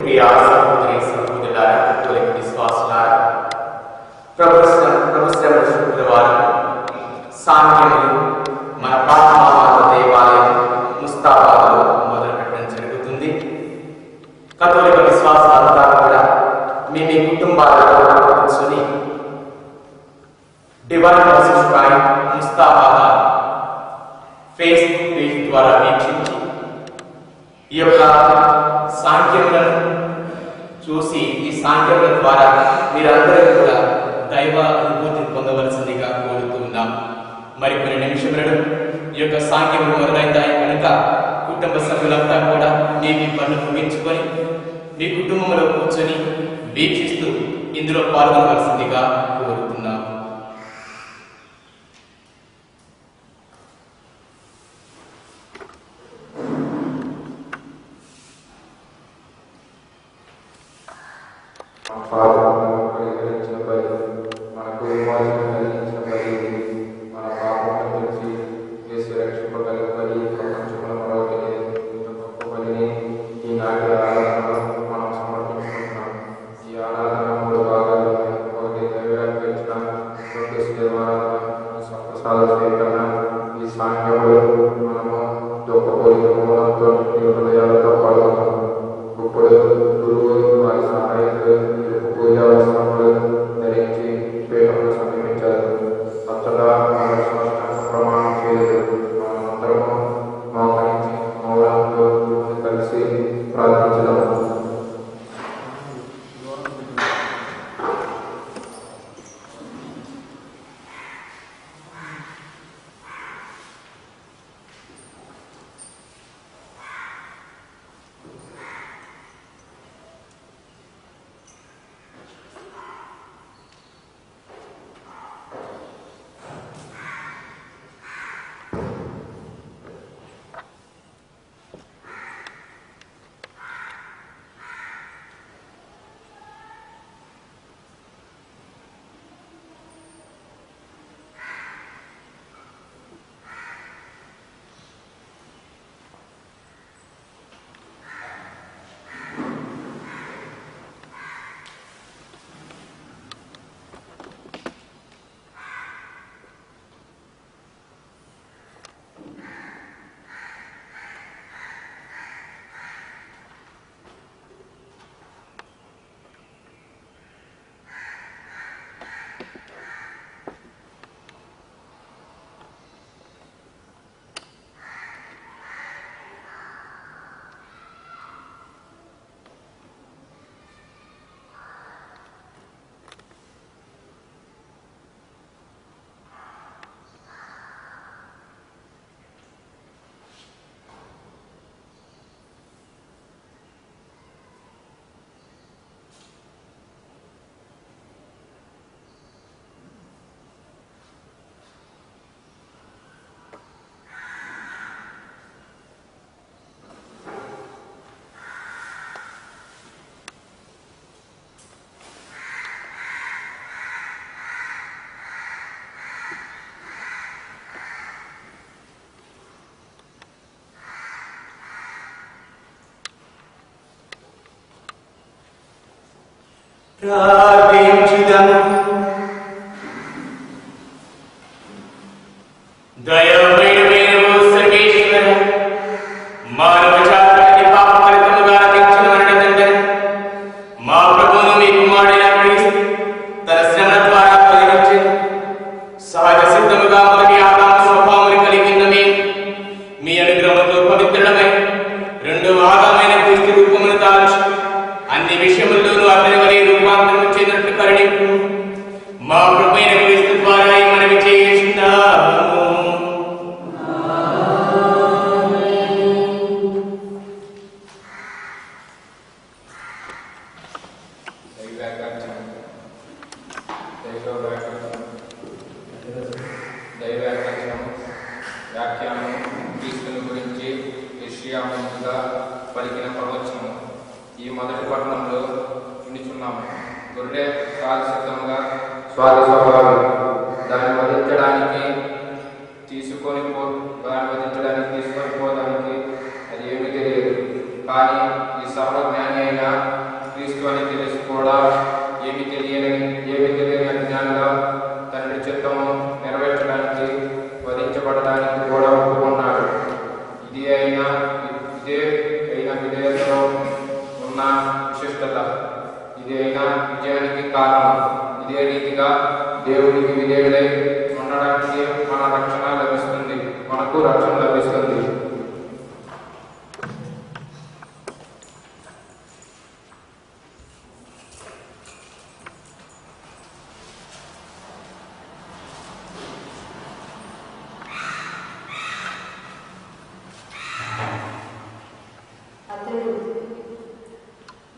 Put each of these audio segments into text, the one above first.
प्रिय సహోదరి సహోదరులారా, తొలి విశ్వాసులారా, ప్రభు శ్రమ శుక్రవారం సాంఖ్యములు మన పాఠమాత దేవాలయం ముస్తాబాద్లో మొదలుపెట్టడం జరుగుతుంది. కథోలిక విశ్వాసాలంతా కూడా మీ కుటుంబాలలో కూర్చొని divine message point Mustabad Facebook page ద్వారా వీక్షించి ఈ యొక్క సాంఖ్యములను చూసి ఈ సాంఖ్యముల ద్వారా మీరందరూ కూడా దైవ అనుభూతిని పొందవలసిందిగా కోరుతూ ఉన్నాం. మరికొన్ని నిమిషములను ఈ యొక్క సాంఖ్యములు మొదలైతాయి కనుక కుటుంబ సభ్యులంతా కూడా మీ పనులు ముగించుకొని మీ కుటుంబంలో కూర్చొని వీక్షిస్తూ ఇందులో పాల్గొనవలసిందిగా కోరుతున్నాం. ప్రార్థించుదము. దయామయుడైన సర్వేశ్వర, మానవ జాతికి పాపఫలితముగా రక్షించిన తండ్రి, మా ప్రభువును మీ కుమారుడైన క్రీస్తు తన శ్రమల ద్వారా కలిగించి సహజ సిద్ధముగా మొదటి ఆదాము స్వభావములు కలిగి ఉన్న మేము మీ అనుగ్రహంతో పవిత్రులమై రెండవ ఆదామైన క్రీస్తు రూపమును దాల్చి అన్ని విషయముల్లోనూ అతని వలె రూపాంతరం చెందినట్టు కరుణింపు. మా ప్రభువైన క్రీస్తు ద్వారా మనవి చేయుచున్నాము. వ్యాఖ్యానం క్రీస్తుని గురించి యెషయా పలికిన ప్రవచనము. ఈ మొదటి పట్టణంలో వినిచున్నాము. గొర్రె కాలు సిద్ధంగా స్వాది స్వభావం దాన్ని వధించడానికి తీసుకొని పోవడానికి అది ఏమీ తెలియదు. కానీ ఈ సర్వజ్ఞాని అయిన క్రీస్తు అని తెలిసి కూడా ఏమి తెలియని అజ్ఞానిగా తండ్రి చిత్తము నెరవేర్చడానికి వధించబడడానికి కూడా ఒప్పుకున్నాడు. ఇదే అయినా విధేయతలో ఉన్న విశిష్టత, ఇది అయినా విజయానికి కారణం. ఇదే రీతిగా దేవుడికి విధేయుడై ఉండడానికి మనకు రక్షణ లభిస్తుంది.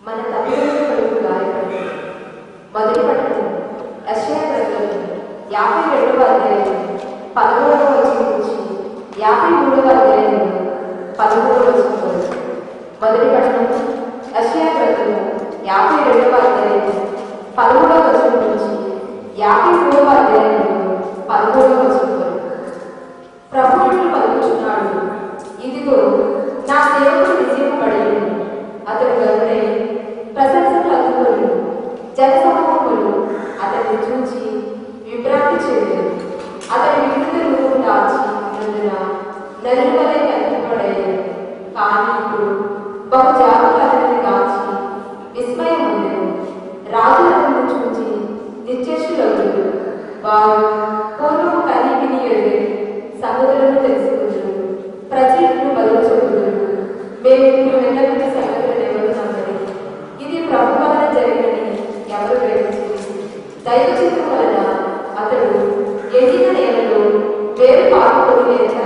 మన తల్లిదండ్రులకు గాయపడి మొదటి పట్టణం యెషయా గ్రంథం 52వ అధ్యాయం 13వ వచనం నుంచి 53వ అధ్యాయం 13వ వచనం వరకు. మొదటి పట్టణం యెషయా గ్రంథం 52వ అధ్యాయం 13వ వచనం నుంచి 53వ అధ్యాయం 13వ వచనం వరకు. ప్రభువును పలుకుచున్నాడు, ఇదిగో నా సేవకుడు నిశ్చయింపబడి అతడు గరుడై ప్రశంసలు అందుకొని జనసమూహములు అతన్ని చూచి విభ్రాంతి చెందారు. అతని వికృత రూపం దాచి ఉన్నందున నలుల వలె కనిపింపబడేది. కానీ ఇప్పుడు బహుజాతులు అతనిని కాచి విస్మయం ఉండేది. రాజులు అతన్ని చూచి నిశ్చేష్టులవుతారు. వారు పూర్వము కనీవిని ఎరుగని సముద్రము తెలుసుకుంటారు. ప్రజలను బదులు చెబుతారు, మేము ఇప్పుడు వెళ్ళవలసిన సంగతులను ఎవరు నమ్మరు. ఇది ప్రభు వలన జరిగినని ఎవరు గ్రహించింది. దైవ చిత్తం వలన అతడు ఎండిన నేలలో వేరు పాకుకొని లేక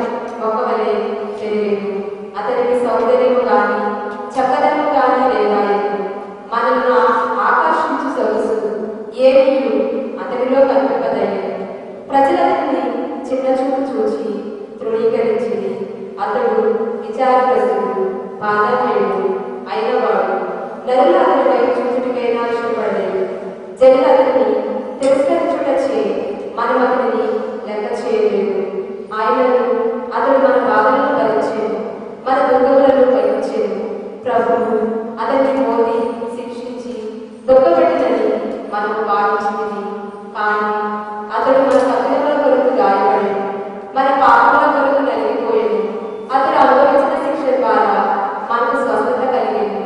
ఒకవలే పెరిగేది. అతనికి సౌందర్యము కానీ చక్కదనము కానీ లేదాయను. మనల్ని ఆకర్షించు సొగసు ఏమీ అతనిలో కనిపింపదయ్యాను. ప్రజలతని చిన్న చూపు చూచి తృణీకరించింది. అతడు విచారగ్రస్తుడు, బాధామయుడు అయినవాడు. నరులు అతని వైపు చూచుటకైనా ఇష్టపడలేదు. జనులు అతన్ని తిరస్కరించుటచే మనం అతనిని లెక్క చేయలేదు. ఆయనను అతడు మన బాధలను భరించేది, మన దుఃఖములను భరించేది. ప్రభువు అతన్ని మోది శిక్షించి దుఃఖపెట్టినని మనకు భావించింది. కానీ అతడు మన తప్పిదముల కొరకు గాయపడి మన పాపముల కొరకు నలిగిపోయింది. అతడు అనుభవించిన శిక్ష ద్వారా మనకు స్వస్థత కలిగింది.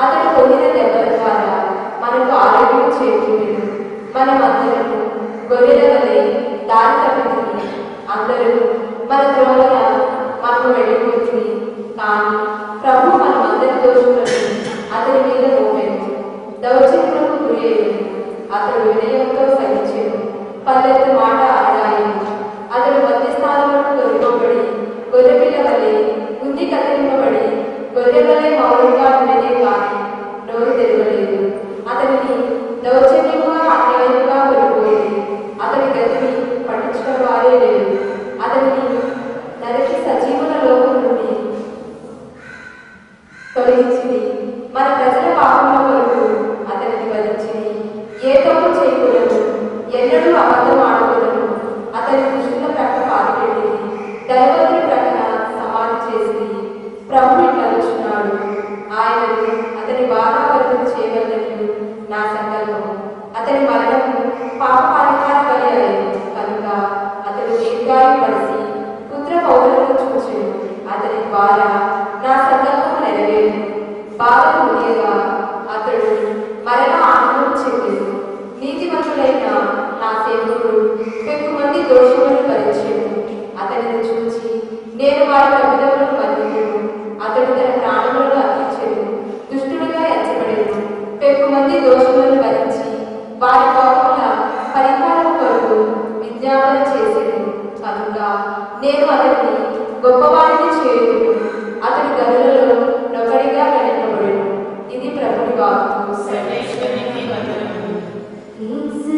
అతడు పొందిన దెబ్బల ద్వారా మనకు ఆరోగ్యం చేకూరింది. మనమందరము గొర్రెల వలె దారి తప్పితుంది. అందరూ మన త్రోవన మనకు వెళ్ళిపోతుంది. కానీ ప్రభు మనమందరి దోషులను అతని మీద మోపెను. దౌర్జన్యములకు గురయ్యేది. అతడు వినయంతో సహించెను. పల్లెత్తు మాట ఆడాయను. అతడు మధ్య స్థానంలో దొరికబడి గొర్రెపిల్ల వలె బుద్ధి కత్తిరింపబడి గొర్రె వలె మౌనంగా ఉండేదే కానీ నోరు తెరవలేదు. అతనిని దౌర్జన్యముగా అన్యాయంగా పడిపోయింది. అతని గతిని పట్టించిన వారే లేదు. అతనిని నరికి సజీవుల లోకం నుండి తొలగించింది. మన ప్రజల పాపముల కొరకు అతనిని వధించింది. ఏ తప్పు చేయకూడదు, ఎన్నడూ అబద్ధం ఆడకూడదు. అతని దృష్టిలో ప్రక్క పాతిపెట్టింది. దైవతుని ప్రక్కన సమాధి చేసింది. ప్రభువు కలుచున్నాడు, ఆయనను అతని బాధావర్గం చేయవలనని నా సంకల్పం. అతని మరణము పాప పరిహార బలి అయ్యింది కనుక అతడు దీర్ఘాయుపడిసి పుత్ర పౌరులను చూచెను. అతని ద్వారా నా సంకల్పం నెరవేరు. బాధలు మునియగా అతడు మరణ ఆనందం చెందెను. నీతిమంతుడైన నా సేవకుడు పెక్కుమంది దోషులను భరించెను. అతనిని చూచి నేను వారి తప్పిదములను మన్నించెను. అతడు తన ప్రాణములను అర్పించెను. దుష్టుడిగా ఎంచబడెను. పెక్కుమంది దోషులను భరించి వారి పాపముల పరిహారం కొరకు విజ్ఞాపన చేసెను. కనుక నేను అతన్ని గొప్పవాడిని చేయుదును. అతడి గనులలో నొకడిగా గణింపబడెను. ఇది ప్రభుని వాక్కు. సర్వేశ్వరునికి వందనములు. యేసు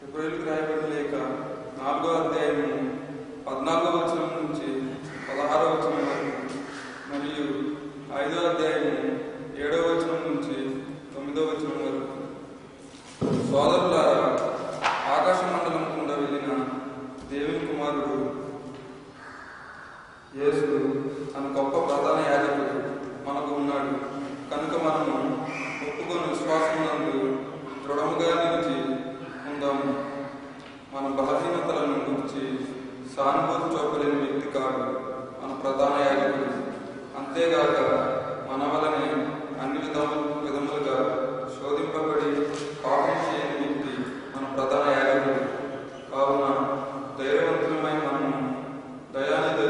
హెబ్రీయులకు రాయబడిన లేఖ 4వ అధ్యాయము 14వ వచనం నుంచి 16వ వచనం వరకు మరియు 5వ అధ్యాయము 7వ వచనం నుంచి 9వ వచనం వరకు. సోదరులారా, ఆకాశ మండలం గుండా వెళ్ళిన దేవుని కుమారుడు యేసు తన గొప్ప ప్రధాన యాజకుడు మనకు ఉన్నాడు కనుక మనము ఒప్పుకొని విశ్వాసమునందు దృఢముగా నిలిచి ఉందాము. మన బలహీనతలను గురించి సానుభూతి చూపలేని వ్యక్తి కాదు మన ప్రధాన యాజకుడు. అంతేగాక మన వలనే అన్ని విధములుగా శోధింపబడి పాపం చేయని వ్యక్తి మన ప్రధాన యాజకుడు. కావున ధైర్యవంతులమై మనము దయానిధి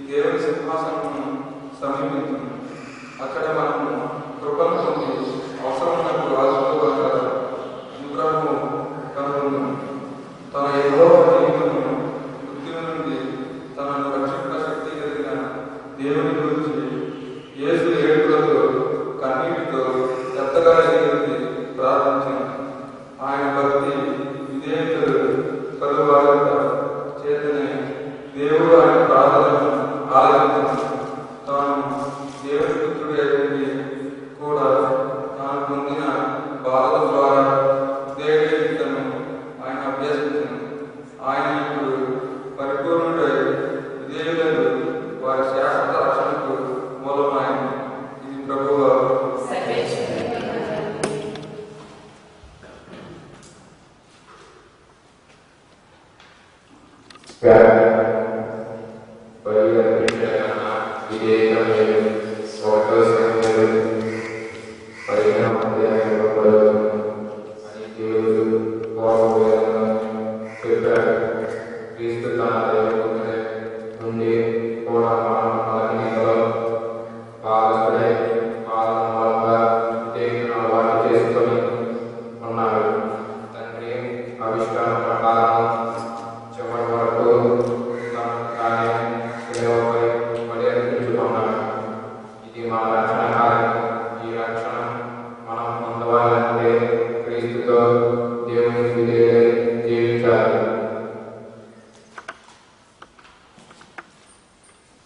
దేవుని సింహాసనము సమీపించము. అక్కడ మనము కృపను పొంది అవసరమైనప్పుడు రాజుగా అనుగ్రహము కనుగొందాము. తన ఎన్నో జీవితము మృత్యువు నుండి తనను రక్షింప శక్తి కలిగిన దేవుని గురించి యేసు ఏడుపులతో కన్నీటితో ఎంతగా ఎదిగి ప్రార్థించాను. ఆయన భక్తి విధేయతలు కలువారంట చేతనే దేవుడు ఆయన ప్రార్థనను ఆలకించాడు. తాను దేవుని పుత్రుడు అయింది కూడా తాను పొందిన బాధల ద్వారా దేవుడితను ఆయన అభ్యసించాను. ఆయన ఇప్పుడు పరిపూర్ణుడై విధేయులు వారి శాశ్వత రక్షణకు మూలమైంది. ఇది ప్రభువు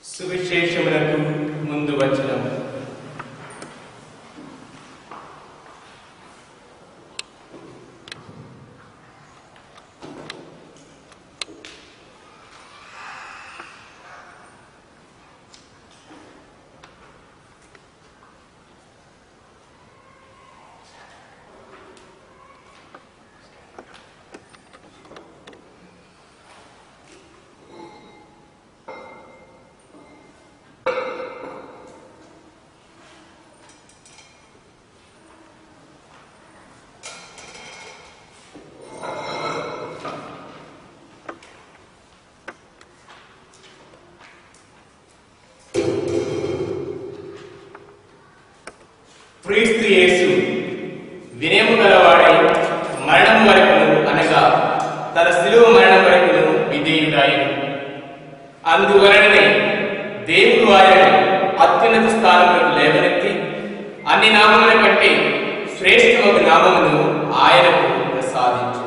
సువిశేషములకు ముందు వచనం. క్రీస్తు యేసు వినయము గలవాడై మరణం వరకును అనగా తన శిలువ మరణం వరకును విధేయుడాయను. అందువలననే దేవుడు ఆయనను అత్యున్నత స్థానంలో లేవనెత్తి అన్ని నామముల కంటే శ్రేష్టమగు నామమును ఆయనకు ప్రసాదించు.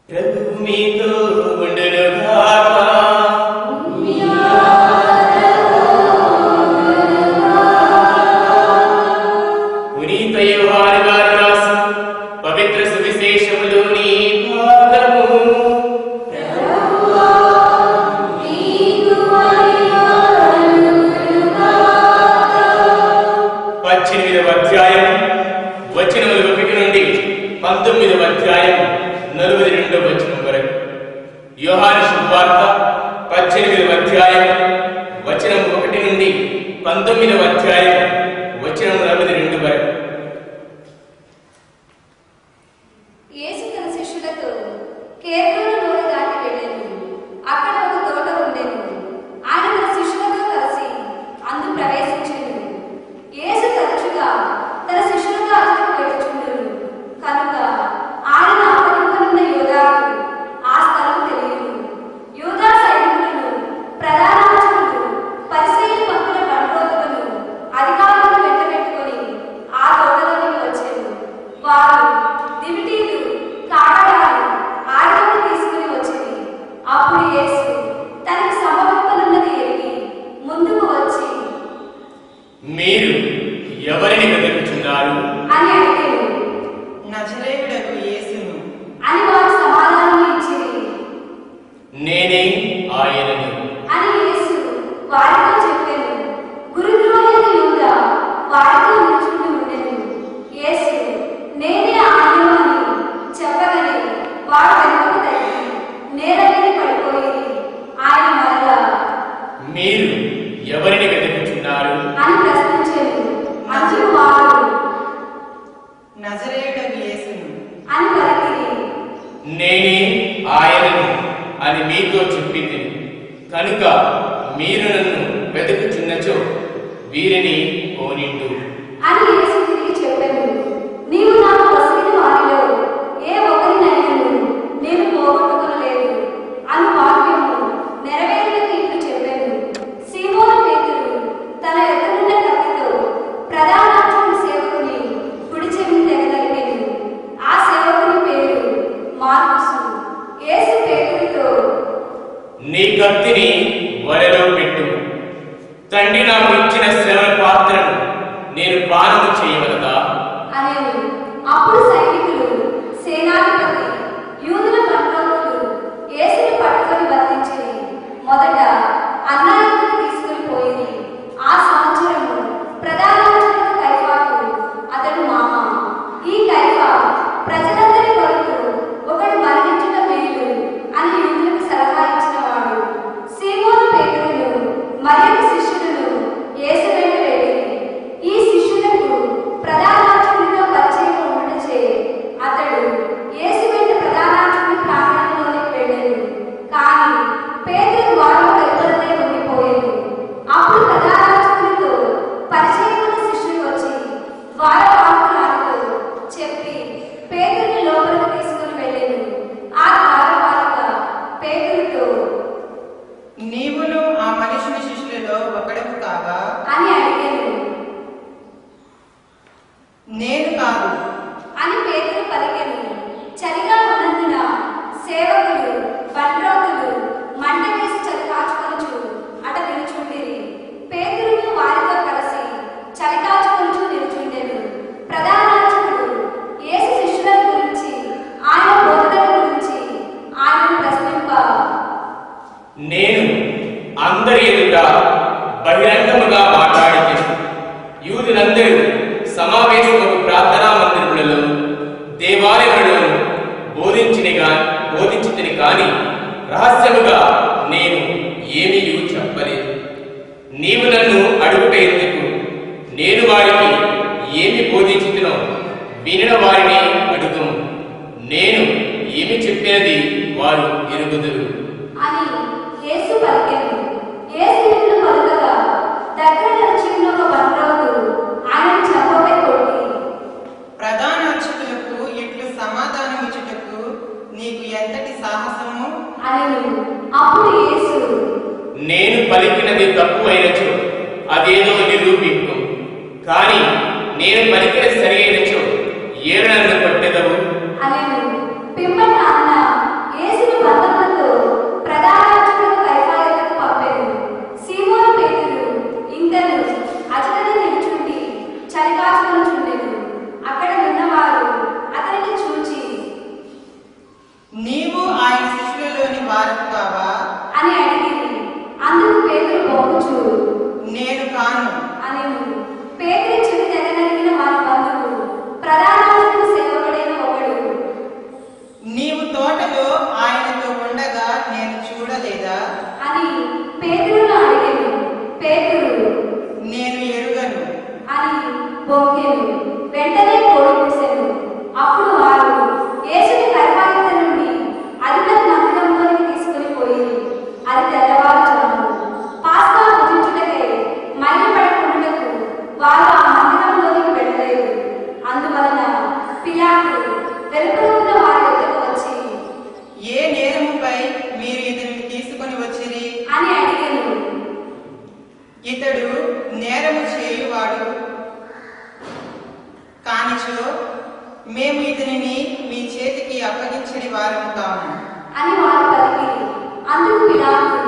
ప్రభువు మీతో ఉండునుగాక. పునీత యోహాను గారు రాసిన పవిత్ర సువిశేషములోని భాగము. 18వ అధ్యాయం వచనములు 1 నుండి 19వ అధ్యాయం 42వ వచనం వరకు. యోహాను శుభవార్త 18వ అధ్యాయం వచనం 1 నుండి 19వ అధ్యాయం వచనం 42 వరకు. యేసు తన శిష్యులతో కేద్రోను లోయ దాటి వెళ్ళెను. అక్కడ ఒక తోట ఉండెను. ఆయన తన శిష్యులతో కలిసి అందు ప్రవేశించెను. యేసు తరచుగా తన శిష్యులతో అతనికి వెళుచుండును కనుక ఆయన అప్పగింపనున్న యోధాకు ఆ స్థలం తెలియను. యోధా సైనికులను, ప్రధాన యాజకులు, పరిసయ్యుల భక్తుల బండ్రోతులను, అధికారులను వెంటబెట్టుకొని ఆ తోటలోనికి వచ్చెను. వారు దివిటీలు, కాడాలు, ఆయుధాలు తీసుకుని వచ్చింది. అప్పుడు యేసు తనకు సంభవింపనున్నది ఎరిగి ముందుకు వచ్చి, మీరు ఎవరిని వెతుకుచున్నారు అని అడిగాడు. నజరేయుడగు యేసును అని వారు సమాధానం ఇచ్చిరి. నేనే ఆయనని అని యేసు వారితో చెప్పాను. గురుద్రోహులైన యూదా వారితో నిలుచుండి ఉండెను. యేసు నేనే ఆయనను అని చెప్పగానే వారు వెనుకకు తగ్గి నేల మీద పడిపోయి ఆయన మరలా మీరు ఎవరిని వెతుకుచున్నారు అని ప్రశ్నించాను. అందుకు వారు నజరేయుడగు యేసును అని పలికిరి. నేనే ఆయనను అని మీతో చెప్పింది కనుక మీరు నన్ను వెతుకుచున్నచో వీరిని పోనిండు. అని యేసు తిరిగి చెప్పాను. నీవు నాకు వసిన వారిలో ఏ ఒక్కరినైనాను నేను పోగొట్టుకొనలేదు అను వాక్యము నెరవేరుటకు ఇట్లు చెప్పాను. సీమోను పేతురు తన ఎదురున్న కత్తితో ప్రధాన యాజకుని సేవకుని కుడి చెవిని తెగనరికెను. ఆ సేవకుని పేరు మార్కుసు. యేసు పేతురుతో, నీ కత్తిని వలలో పెట్టు. తండ్రి నాకు ఇచ్చిన శ్రవణ పాత్రను నేను పానము చేయవలదా అనేను. అప్పుడు సైనికులు, సేనాధిపతి, యూదుల బండ్రోతులు యేసుని పట్టుకొని బంధించిరి. మొదట అన్నాయకుని తీసుకుని పోయిరి. ఆ సంవత్సరము ప్రధాన యాజకుడు కైఫాకు అతడు మామ. ఈ కైఫా ప్రజలందరి కొరకు ఒకడు మరణించుట మేలు అని యూదులకు సలహా ఇచ్చినవాడు. సీమోను పేతురును మరియొక శిష్యుడును యేసు వెంట వెళ్ళిరి. ఈ శిష్యులకు ప్రధాన యాజకునితో పరిచయం ఉండటచే అతడు యేసు వెంట ప్రధాన యాజకుని ప్రాంగణంలోనికి వెళ్ళెను. కానీ పేతురు వారిలో వెలుపలనే ఉండిపోయెను. అప్పుడు ప్రధాన యాజకునితో పరిచయం ఉన్న శిష్యుడు వచ్చి ద్వారపాలకురాలితో చెప్పి పేతురుని లోపలికి తీసుకుని వెళ్ళెను. ఆ ద్వారపాలిక పేతురుతో, నీవును ఆ మనుషుని శిష్యులలో ఒకడవు కాగా అని అడిగాను. నేను కాదు అని పేతురు పలికెను. చలిగా ఉన్నందున సేవకులు, బండ్రోతులు మంట వేసి చలి కాచుకొనుచు అట నిలుచుండిరి. పేతురును వారితో కలిసి చలి కాచుకొనుచు నిలుచుండెను. ప్రధాన యాజకుడు యేసు శిష్యుల గురించి, ఆయన బోధన గురించి ఆయనను ప్రశ్నింప, నేను అందరి ఎదుట బహిరంగముగా మాట్లాడి యూదులందరూ సమావేశము ప్రార్థనా మందిరములలో దేవాలయములలో బోధించితిని కాని రహస్యముగా నేను ఏమీ చెప్పలేదు. నీవు నన్ను అడుగుట ఎందుకు? నేను వారికి ఏమి బోధించితినో వినిన వారిని అడుగుము. నేను ఏమి చెప్పినది వారు ఎరుగుదురు అని యేసు పలికెను. యేసు ఇట్లు పలుకగా దగ్గర నడిచిన ఒక బండ్రోతు ఆయనను చెంపపై కొట్టి, ప్రధాన అర్చకులకు ఇట్లు సమాధానమిచ్చుటకు నీకు ఎంతటి సాహసము అనెను. అప్పుడు యేసు పలికినది తప్పు అయినచో అదేదో నిరూపింపు. కానీ నేను పలికినది సరి అయినచో ఏడు నన్ను కొట్టెదవు. అనేను. పిమ్మట అన్న యేసును బంధములతో ప్రధాన యాజకుడైన కైఫాయకు పంపెను. సీమోను పేతురు ఇంకను అచటనే నిలుచుండి చలికాచుకొనుచుండెను. అక్కడ ఉన్నవారు అతనిని చూచి, నీవు ఆయన శిష్యులలోని వారు కావా అని అడిగిరి. అందుకు పేతురు బొమ్ముచు, నేను కాను. అనేను. పేతురు చెవి తెగనరిగిన వారి బంధువు ప్రధాన యాజకుని సేవకుడైన ఒకడు, నీవు తోటలో ఆయనతో ఉండగా నేను చూడలేదా అని పేతురును అడిగెను. పేతురు నేను ఎరుగను. అని బొంకెను. వెంటనే కోడి కూసెను. అప్పుడు వారు యేసుని కైఫాయు నుండి అధిపతి మందిరంలోనికి తీసుకుని పోయి, అది తెల్లవారుజాము. పాస్కా భుజించుటకై మైలుపడకుండుటకు వారు ఆ మందిరంలోనికి వెళ్ళలేదు. అందువలన పిలాతు వెలుపల ఉన్న వారి వద్దకు వచ్చి, ఏ నేరముపై మీరు ఇతనిని తీసుకొని వచ్చిరి అని అడిగెను. ఇతడు నేరము చేయువాడు కానిచో మేము ఇతనిని మీ చేతికి అప్పగించని వారము కాము. అని వారు పలికిరి. అందుకు పిలాతు,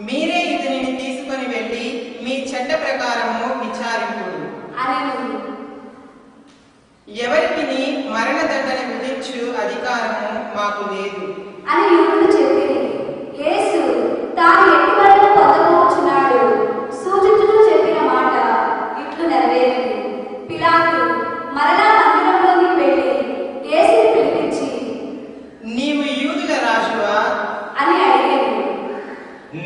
మీరే ఇతనిని తీసుకొని వెళ్ళి మీ చట్ట ప్రకారము విచారింపుడు. అనేను. ఎవరికి మరణదండన విధించు అధికారము మాకు లేదు. అని యూదులు చెప్పిరి. యేసు తాను ఎట్టుబడులను పొందబోచున్నాడు సూచించుతూ చెప్పిన మాట ఇట్లు నెరవేరింది. పిలాతు మరలా మందిరంలోకి వెళ్ళి యేసుని పిలిపించి, నీవు యూదుల రాజువా అని అడిగాడు.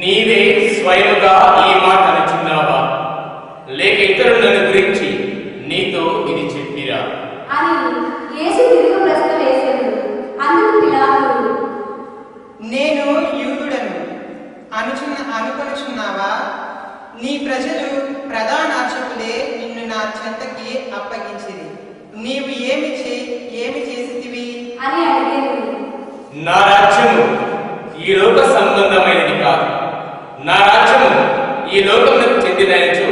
నీవే స్వయముగా ఈ మాట అనుచున్నావా, లేక ఇతరులు నన్ను గురించి నీతో ఇది చెప్పిరా? అని యేసు తిరుగు ప్రశ్న వేశాడు. అందుకు పిలాతు, నేను యూదుడను అనుకొనుచున్నావా? నీ ప్రజలు ప్రధాన అర్చకులే నిన్ను నా చెంతకి అప్పగించిరి. నీవు ఏమి చేసితివి అని అడిగాడు. నా రాజ్యము ఈ లోక సంబంధమైనది కాదు. నా రాజ్యము ఈ లోకమునకు చెందినచో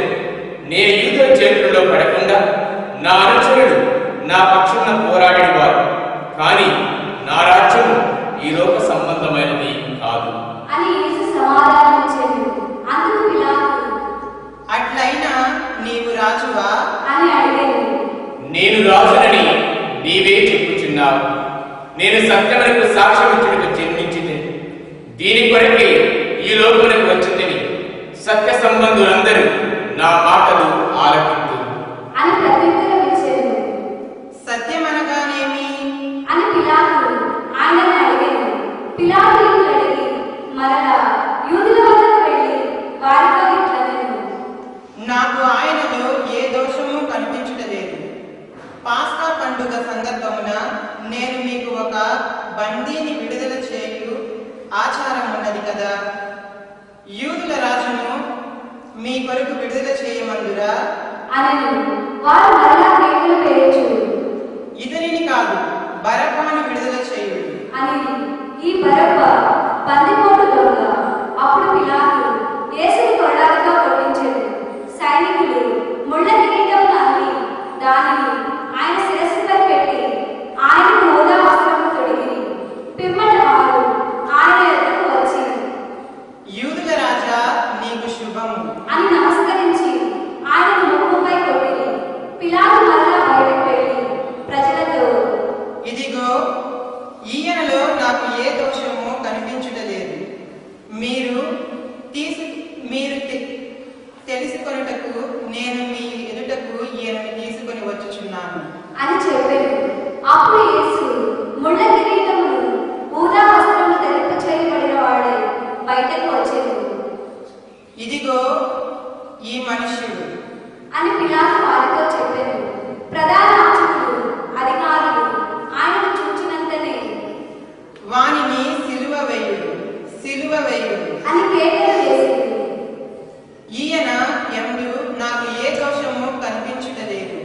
నేను యూదుల చేతుల్లో పడకుండా నా అనుచరుడు నా పక్షమున పోరాడేవారు. కానీ నా రాజ్యము ఈ లోక సంబంధమైనది కాదు అని యేసు సమాధానం ఇచ్చాడు. అందుకు పిలాతు, అట్లయినా నీవు రాజువా అని అడిగాడు. నేను రాజునని నీవే చెప్పుచున్నావు. నేను సత్యమునకు సాక్ష్యం ఇచ్చుటకు జన్మించింది. దీని కొరకే ఈ లోకమునకు వచ్చిందని సత్య సంబంధులందరూ నా మాటలు ఆలకింతురు. అని ప్రత్యుత్తరం ఇచ్చాడు. సత్యమనగానేమి అని పిలాతు ఆయనను అడిగాడు. పిలాతు ఇట్లు అడిగి మరలా యూదుల వద్దకు వెళ్ళి వారితో ఇట్లనెను. నాకు ఆయనలో ఏ దోషము కనిపించుటలేదు. పాస్కా పండుగ సందర్భమున నేను మీకు ఒక బందీని విడుదల చేయు ఆచారం ఉన్నది కదా. యూదుల రాజును మీ కొరకు విడుదల చేయమందురా? అనెను. వారు మరలా కేకలు వేయచ్చు. ఇతనిని కాదు, బరబ్బను విడుదల చేయుడు అని ఈ బరబ్బ బందిపోటు దొంగ. అప్పుడు పిలాతు యేసుని కొరడాలతో కొట్టించెను. సైనికులు ముళ్ళ కిరీటమును అల్లి దానిని ఆయన శిరస్సుపై పెట్టి ఆయన హోదా వస్త్రము తొడిగిరి. పిమ్మట వారు ఆయన ఎదురుకు వచ్చి, యూదుల రాజా నీకు శుభము అని నమస్కరించి ఆయన ముఖముపై కొట్టిరి. పిలాతు మరలా బయటకు వెళ్ళి ప్రజలతో, ఇదిగో ఈయనలో నాకు ఏ దోషము కనిపించుటలేదు. మీరు తెలుసుకొనుటకు నేను మీ ఎదుటకు ఈయనను తీసుకొని వచ్చుచున్నాను అని చెప్పాడు. అప్పుడు యేసు ముళ్ళ కిరీటమును ఊదా వస్త్రము ధరింప చేయబడిన వాడే బయటకు వచ్చాడు. ఇదిగో ఈ మనుష్యుడు అని పిలాతు వారితో చెప్పాడు. ప్రధాన యాజకులు అధికారులు ఆయనను చూచినంతనే వానిని సిలువ వేయుడు అని కేకలు వేసింది. ఈయన ఎందు నాకు ఏ దోషము కనిపించుటలేదు.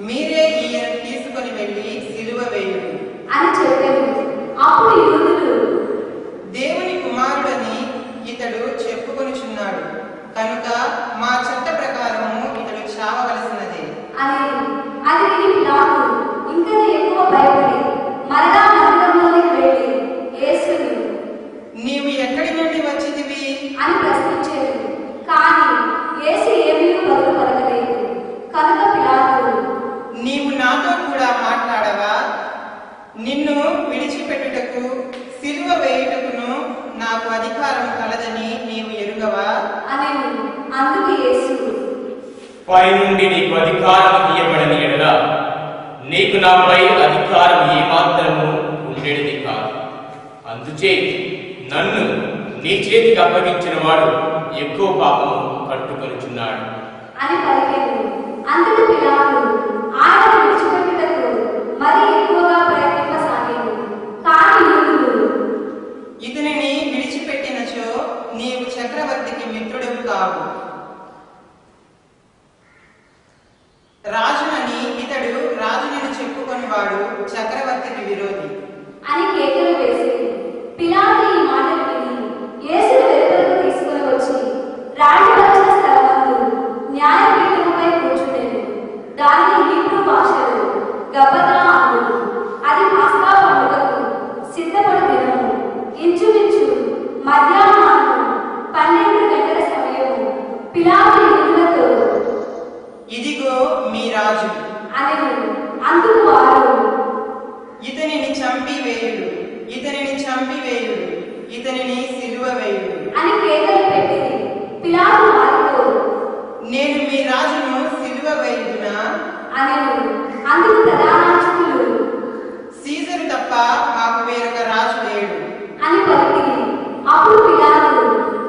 మీరే ఈయన తీసుకొని వెళ్ళి సిలువ వేయుడు అని చెప్పాడు. అప్పుడు యూదులు, దేవుని కుమారుడని ఇతడు చెప్పుకొనుచున్నాడు అందుకు యేసు, పై నుండి నీకు అధికారం ఇయ్యబడని ఎడల నీకు నాపై అధికారం ఏమాత్రము ఉండేది కాదు. అందుచే నన్ను నీ చేతికి అప్పగించిన వాడు ఎక్కువ పాపము కట్టుకొనుచున్నాడు అని పలికెను. అందుకు పిలాతు ఆయనను విడిచిపెట్టుటకు మరి ఎక్కువగా ప్రయత్నింపసాగాడు. కానీ యూదులు, ఇతనిని విడిచిపెట్టినచో నీవు చక్రవర్తికి మిత్రుడవు కావు, రాజునని ఇతడు రాజునని చెప్పుకొని వాడు చక్రవర్తికి విరోధి అని కేకలు వేసి, పిలాతు ఈ మాటలు విని యేసును వెలుపలకు తీసుకుని వచ్చి రాణివలసిన స్థలమందు న్యాయపీఠముపై కూర్చుండెను. దానిని హీబ్రూ భాషలో గబ్బతా అందురు. అది పాస్కా పండుగకు సిద్ధపడు దినము. ఇంచుమించు మధ్యాహ్నం 12 గంటల సమయము. పిలాతు యూదులతో, ఇదిగో మీ రాజు అనెను. అందుకు వారు, ఇతనిని చంపివేయుడు, ఇతనిని చంపివేయుడు, ఇతనిని సిలువ వేయుడు అని కేకలు పెట్టింది. పిలాతు వారితో, నేను మీ రాజును సిలువ వేయుదునా? అనెను. అందుకు ప్రధానార్చకులు సీజరు తప్ప మాకు వేరొక రాజు లేడు అని పలికింది. అప్పుడు పిలాతు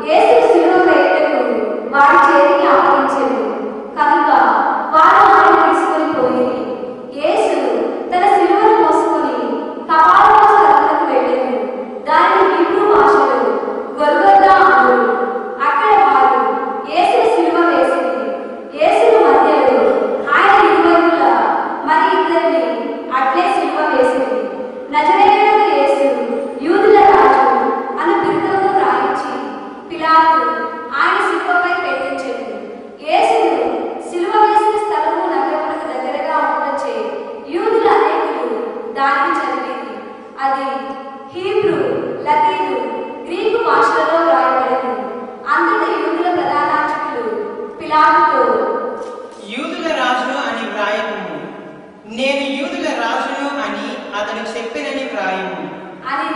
యేసును సిలువ వేయుటకు వారి చేతికి అప్పగించెను. కనుక వారు ఆయన తీసుకొని పోయింది. యేసు తన సిలువను మోసుకొని కపాలము స్థలములకు వెళ్ళెను. దానిని హీబ్రూ భాషలో గొల్గొతా అందురు. అక్కడ వారు యేసును సిలువ వేసింది. యేసును మధ్యలో ఆయన ఇరువైపులా మరి ఇద్దరిని అట్లే సిలువ వేసింది. నజరేయుడైన యేసు యూదుల రాజు అను బిరుదును రాయించి పిలాతు ఆయన సిలువపై పెట్టించెను. యేసును సిలువ వేసిన స్థలము నగరమునకు దగ్గరగా ఉండటచే యూదుల అనేకులు దానిని చదివింది. అది హీబ్రూ, లతీను, గ్రీకు భాషలలో రాయబడింది. అంతటా యూదుల ప్రధానార్చకులు పిలాతుతో, యూదుల రాజును అని వ్రాయము, నేను యూదుల రాజును అని అతడు చెప్పినని వ్రాయము అని.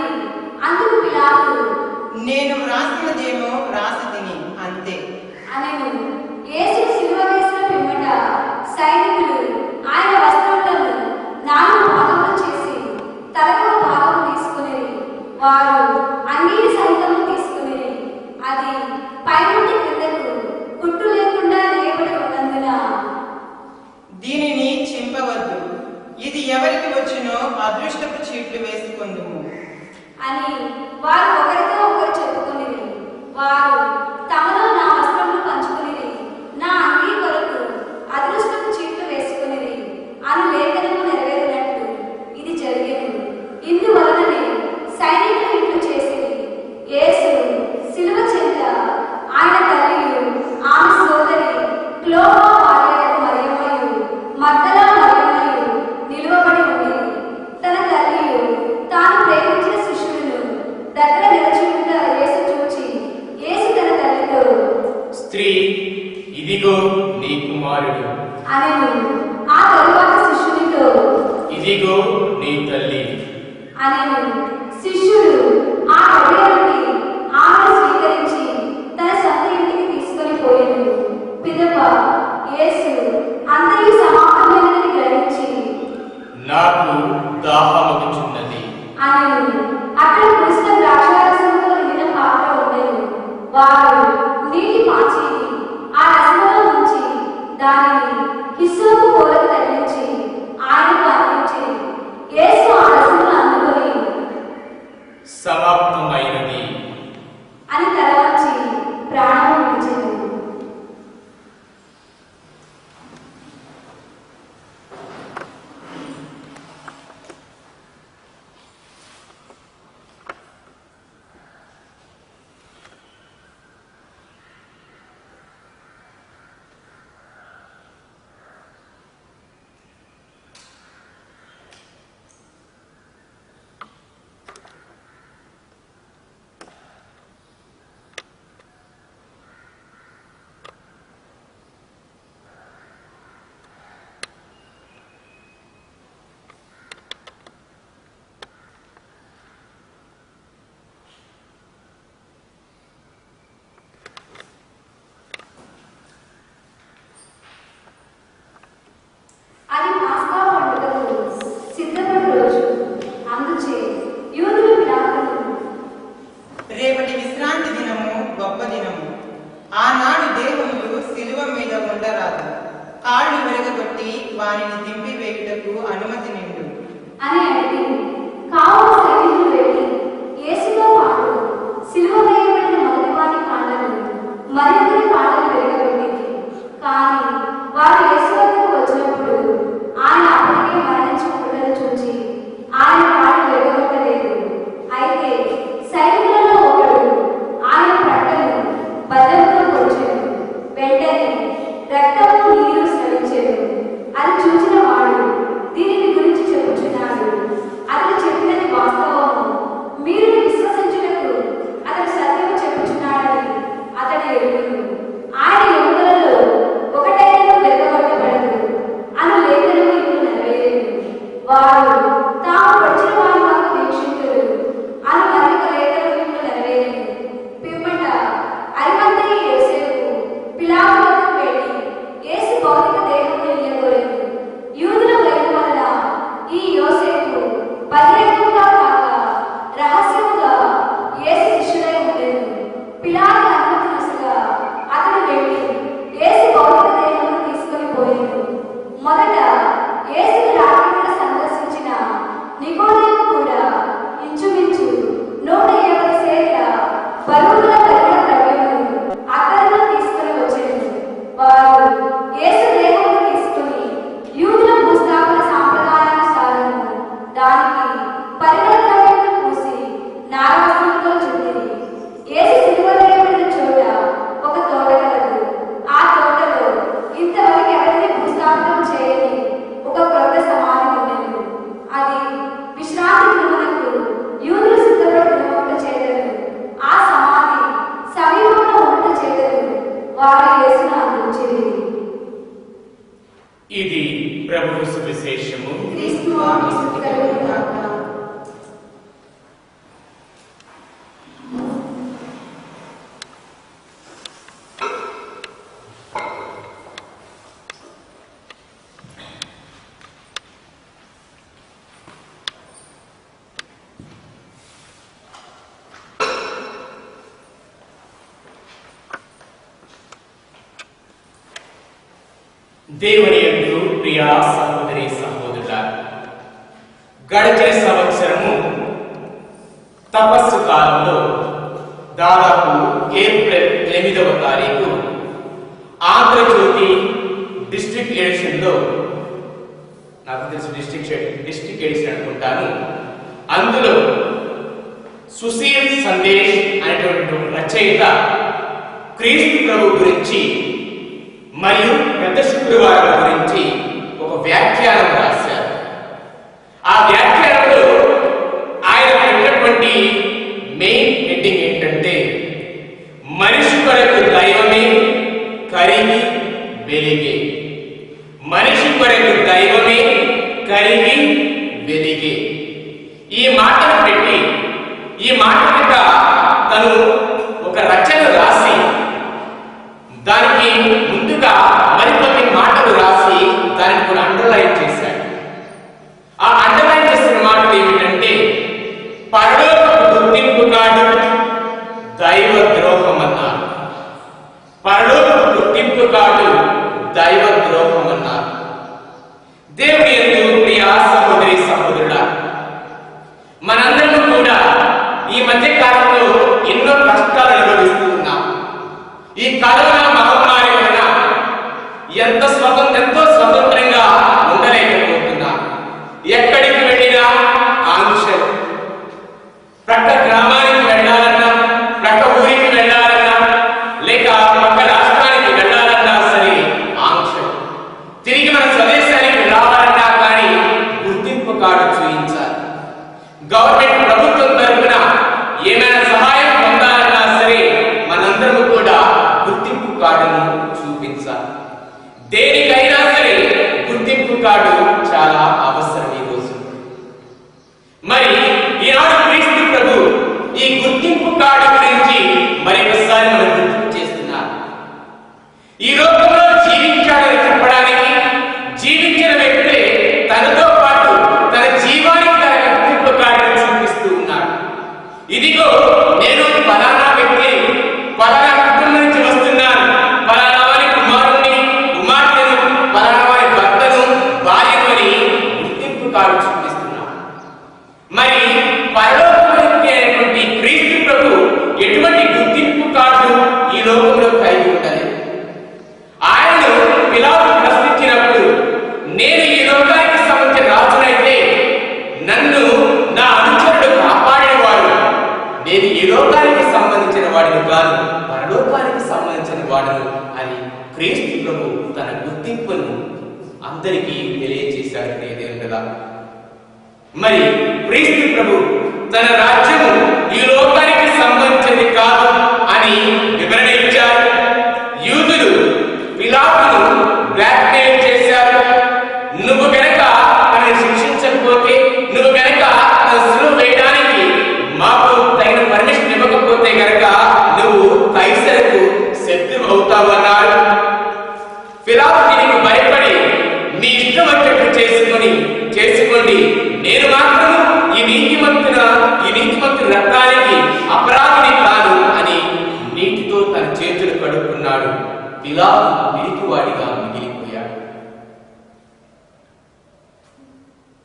అందుకు పిలాతు, నేను వ్రాసినదేమో వ్రాసి తిని అంతే అనెను. యేసును సిలువ వేసిన పిమ్మట సైనికులు ఆయన వస్త్రములను 4 భాగములు చేసి తలకొక భాగము తీసుకుని వారు అంగీని సహితము తీసుకుని అది పైనుండి క్రిందకు కుట్టు లేకుండా నేయబడి ఉన్నందున దీనిని చింపవద్దు, ఇది ఎవరికి వచ్చినో అదృష్టపు చీట్లు వేసుకొందుము అని వారు ఒకరితో ఒకరు చెప్పుకుని వారు తమలో నా వస్త్రములు పంచుకుని నా అంగీ కొరకు అదృష్టపు చీట్లు వేసుకుని అను లేఖనము నెరవేరినట్లు ఇది జరిగేను. ఇందువలననే సైనికులు ఇట్లు చేసేది. యేసు సిలువ చెంత ఆయన తల్లియు ఆమె సోదరి క్లోపా భార్యయగు మరియమ్మయు మగ్దలా మరియమ్మయు నిలువబడి ఉండేది. తన తల్లియు తాను ప్రేమించిన శిష్యులను దగ్గర నిలిచి ఉండ యేసు చూచి యేసు తన తల్లితో, స్త్రీ, ఇదిగో నీ కుమారుడు, అనెను. ఆ తరువాత శిష్యునితో, ఇదిగో నీ తల్లి అనెను. శిష్యుడు ఆ గడియలోని ఆమెను స్వీకరించి తన సొంత ఇంటికి తీసుకొని పోయాడు. పిదప యేసు అంతయు సమాప్తమైనదని గ్రహించి, నాకు దాహమగుచున్నది అనెను. అక్కడ పుష్ట ద్రాక్షారసముతో నిండిన పాత్ర ఉండెను. వారు నీటి పాచి ఆ రసములో ఉంచి దానిని హిస్సోపు పోలకు తగిలించి ఆయనకు అర్పించి యేసు ఆ రసమును అందుకొని, సమాప్తమైనది వారిని దింపివేయుటకు అనుమతి నిండు అని అడిగింది. కావున సైనికులు వెళ్ళి యేసుతో పాటు సిలువ వేయబడిన మొదటివాని కాళ్ళను మరొకరి కాళ్ళను వెరగబెట్టింది. కానీ వారు యేసు వద్దకు వచ్చినప్పుడు ఆయన అప్పటికే మరణించుకుంటున్నది చూచి ఆయన కాళ్ళు వెరగబెట్టలేదు. అయితే సైనికులలో ఒకడు ఆయన ప్రక్కను బల్లెంతో పొడిచెను. వెంటనే రక్తము నీరు స్రవించెను. అది చూచిన వాడు దీనిని గురించి చెప్పుచున్నాడు, అతడు చెప్పినది వాస్తవము, మీరు విశ్వసించుటకు అతడు సత్యము చెప్పుచున్నాడని అతడు ఎరుగును. ఆయన ఎముకలలో ఒకటైనా వెరగబట్టబడదు అను లేఖనము ఇప్పుడు నెరవేరేను. వారు తాము పొడిచిన వారి మాకు వీక్షింతురు అను మరొక లేఖనము ఇప్పుడు నెరవేరేను. పిమ్మట అరిమత్తయి యోసేపు పిలాతు వద్దకు వెళ్ళి యేసు భౌతిక దేహమును ఇయ్యగోరెను. యూదుల వైపు వల్ల ఈ యోసేపు బహిరంగంగా కాక రహస్యముగా యేసు శిష్యుడై ఉండెను. పిలాతు అనుమతి నొసగా అతడు వెళ్ళి యేసు భౌతిక దేహమును తీసుకొని పోయెను. మొదట యేసును రాత్రివేళ సందర్శించిన నికోదేము కూడా ఇంచుమించు 150 సేర్ల బరువుల కలిగిన ద్రవ్యమును అతను తీసుకొని వచ్చెను. వారు యేసు దేహమును తీసుకుని యూదుల భూస్థాపన సాంప్రదాయానుసారము దానికి పరిమళ ద్రవ్యమును పూసి నారవస్త్రముతో చుట్టిరి. యేసు సిలువ వేయబడిన చోట ఒక తోట కలదు. ఆ తోటలో ఇంతవరకు ఎవరిని భూస్థాపనం చేయని ఒక క్రొత్త సమాధి ఉండెను. అది విశ్రాంతి గృహమునకు యూదులు సిద్ధపడుతున్నప్పుడు చేదరు. ఆ సమాధి సమీపంలో ఉంట చేదరు. వారు యేసును అందించిరి. ఇది ప్రభువు సువిశేషము. క్రీస్తువా మీ స్తుతి కలుగును గాక. దేవుని యందు ప్రియ సహోదరి సహోదరులారా, గడిచిన సంవత్సరము తపస్సు కాలంలో దాదాపు ఏప్రిల్ 8వ తారీఖు ఆంధ్రజ్యోతి డిస్ట్రిక్ట్ ఎడిషన్లో, నాకు తెలిసి డిస్ట్రిక్ట్ ఎడిషన్ అనుకుంటాను, అందులో సుశీల్ సందేశ్ అనేటువంటి రచయిత క్రీస్తు ప్రభు గురించి మరియు పెద్ద శుక్రవారం గురించి ఒక వ్యాఖ్యానం రాశారు. ఆ వ్యాఖ్యానంలో ఆయన పెట్టినటువంటి మెయిన్ హెడ్డింగ్ ఏంటంటే, మనిషి కొరకు దైవమే కరిగి వెలిగే. మనిషి కొరకు దైవమే కరిగి వెలిగే. ఈ మాటను పెట్టి, ఈ మాట మీద తను ఒక రచన రాసి దానికి ముందుగా మరికొన్ని మాటలు రాసి దానికి కూడా అండర్లైన్ చేశాడు. ఆ అండర్లైన్ చేసిన మాటలు ఏమిటంటే, పరలోకపు గుర్తింపు కాదు దైవ ద్రోహం అన్నారు. పరలోకపు గుర్తింపు కాదు దైవ ద్రోహం అన్నారు. దేవుని యందు ప్రియ సహోదరి సహోదరుడా, మనందరం కూడా ఈ మధ్య కాలంలో ఎన్నో కష్టాలు అనుభవిస్తూ ఉన్నాం. ఈ కరోనా మహమ్మారి వలన ఎంతో స్వతంత్రంగా ఉండలేకపోతున్నాం. ఎక్కడికి వెళ్ళినా ఆంక్షలు. ప్రక్క గ్రామానికి వెళ్ళాలన్నా, ప్రక్క ఊరికి వెళ్ళాలన్నా, లేక పక్క రాష్ట్రానికి వెళ్ళాలన్నా సరే ఆంక్షలు. తిరిగి మన స్వదేశానికి రావాలన్నా కానీ గుర్తింపు కార్డు చూపించాలి. గవర్నమెంట్ ప్రభుత్వం తరఫున ఏమైనా సహాయం పొందాలన్నా సరే మనందరము కూడా గుర్తింపు కార్డును చూపించాలి. దేనికైనా సరే గుర్తింపు కార్డు చాలా అవసరం ఈ రోజు. మరి ఈనాడు క్రీస్తు ప్రభు ఈ గుర్తింపు కార్డు గురించి మరొకసారి మనం గుర్తు చేస్తున్నారు. ఈ లోకంలో జీవించాడని చెప్పడానికి జీవించిన వ్యక్తే తనతో పాటు తన జీవానికి తన గుర్తింపు కార్డును చూపిస్తూ ఉన్నాడు. ఇదిగో నేను ఫలానా వ్యక్తి, ఫలానా కుటుంబం నుంచి వస్తున్నాను, ఫలానా వారి కుమారుణ్ణి, కుమార్తెను, ఫలానా వారి భర్తను, క్రీస్తు ప్రభు తన గుర్తింపును అందరికీ తెలియజేశారు ప్రియదేవుని కదా. మరి క్రీస్తు ప్రభు తన రాజ్యము ఈ లోకానికి సంబంధించింది కాదు అని వివరణ ఇచ్చారు. యూదులు పిలాతును బ్లాక్మెయిల్ చేశారు. నువ్వు గనక తనని శిక్షించకపోతే, నువ్వు గనక తన సిలువ వేయడానికి మాకు తగిన పర్మిషన్ ఇవ్వకపోతే గనక నువ్వు కైసరుకు శత్రువు అవుతావు అన్నారు. పిలాతు దీనికి భయపడి నీ ఇష్టం వచ్చేట్టు చేసుకోండి, నేను మాత్రం ఈ నీతిమంతుని రక్తానికి అపరాధిని కాను అని నీటితో తన చేతులు కడుక్కున్నాడు. పిలాతు పిరికివాడిగా మిగిలిపోయాడు.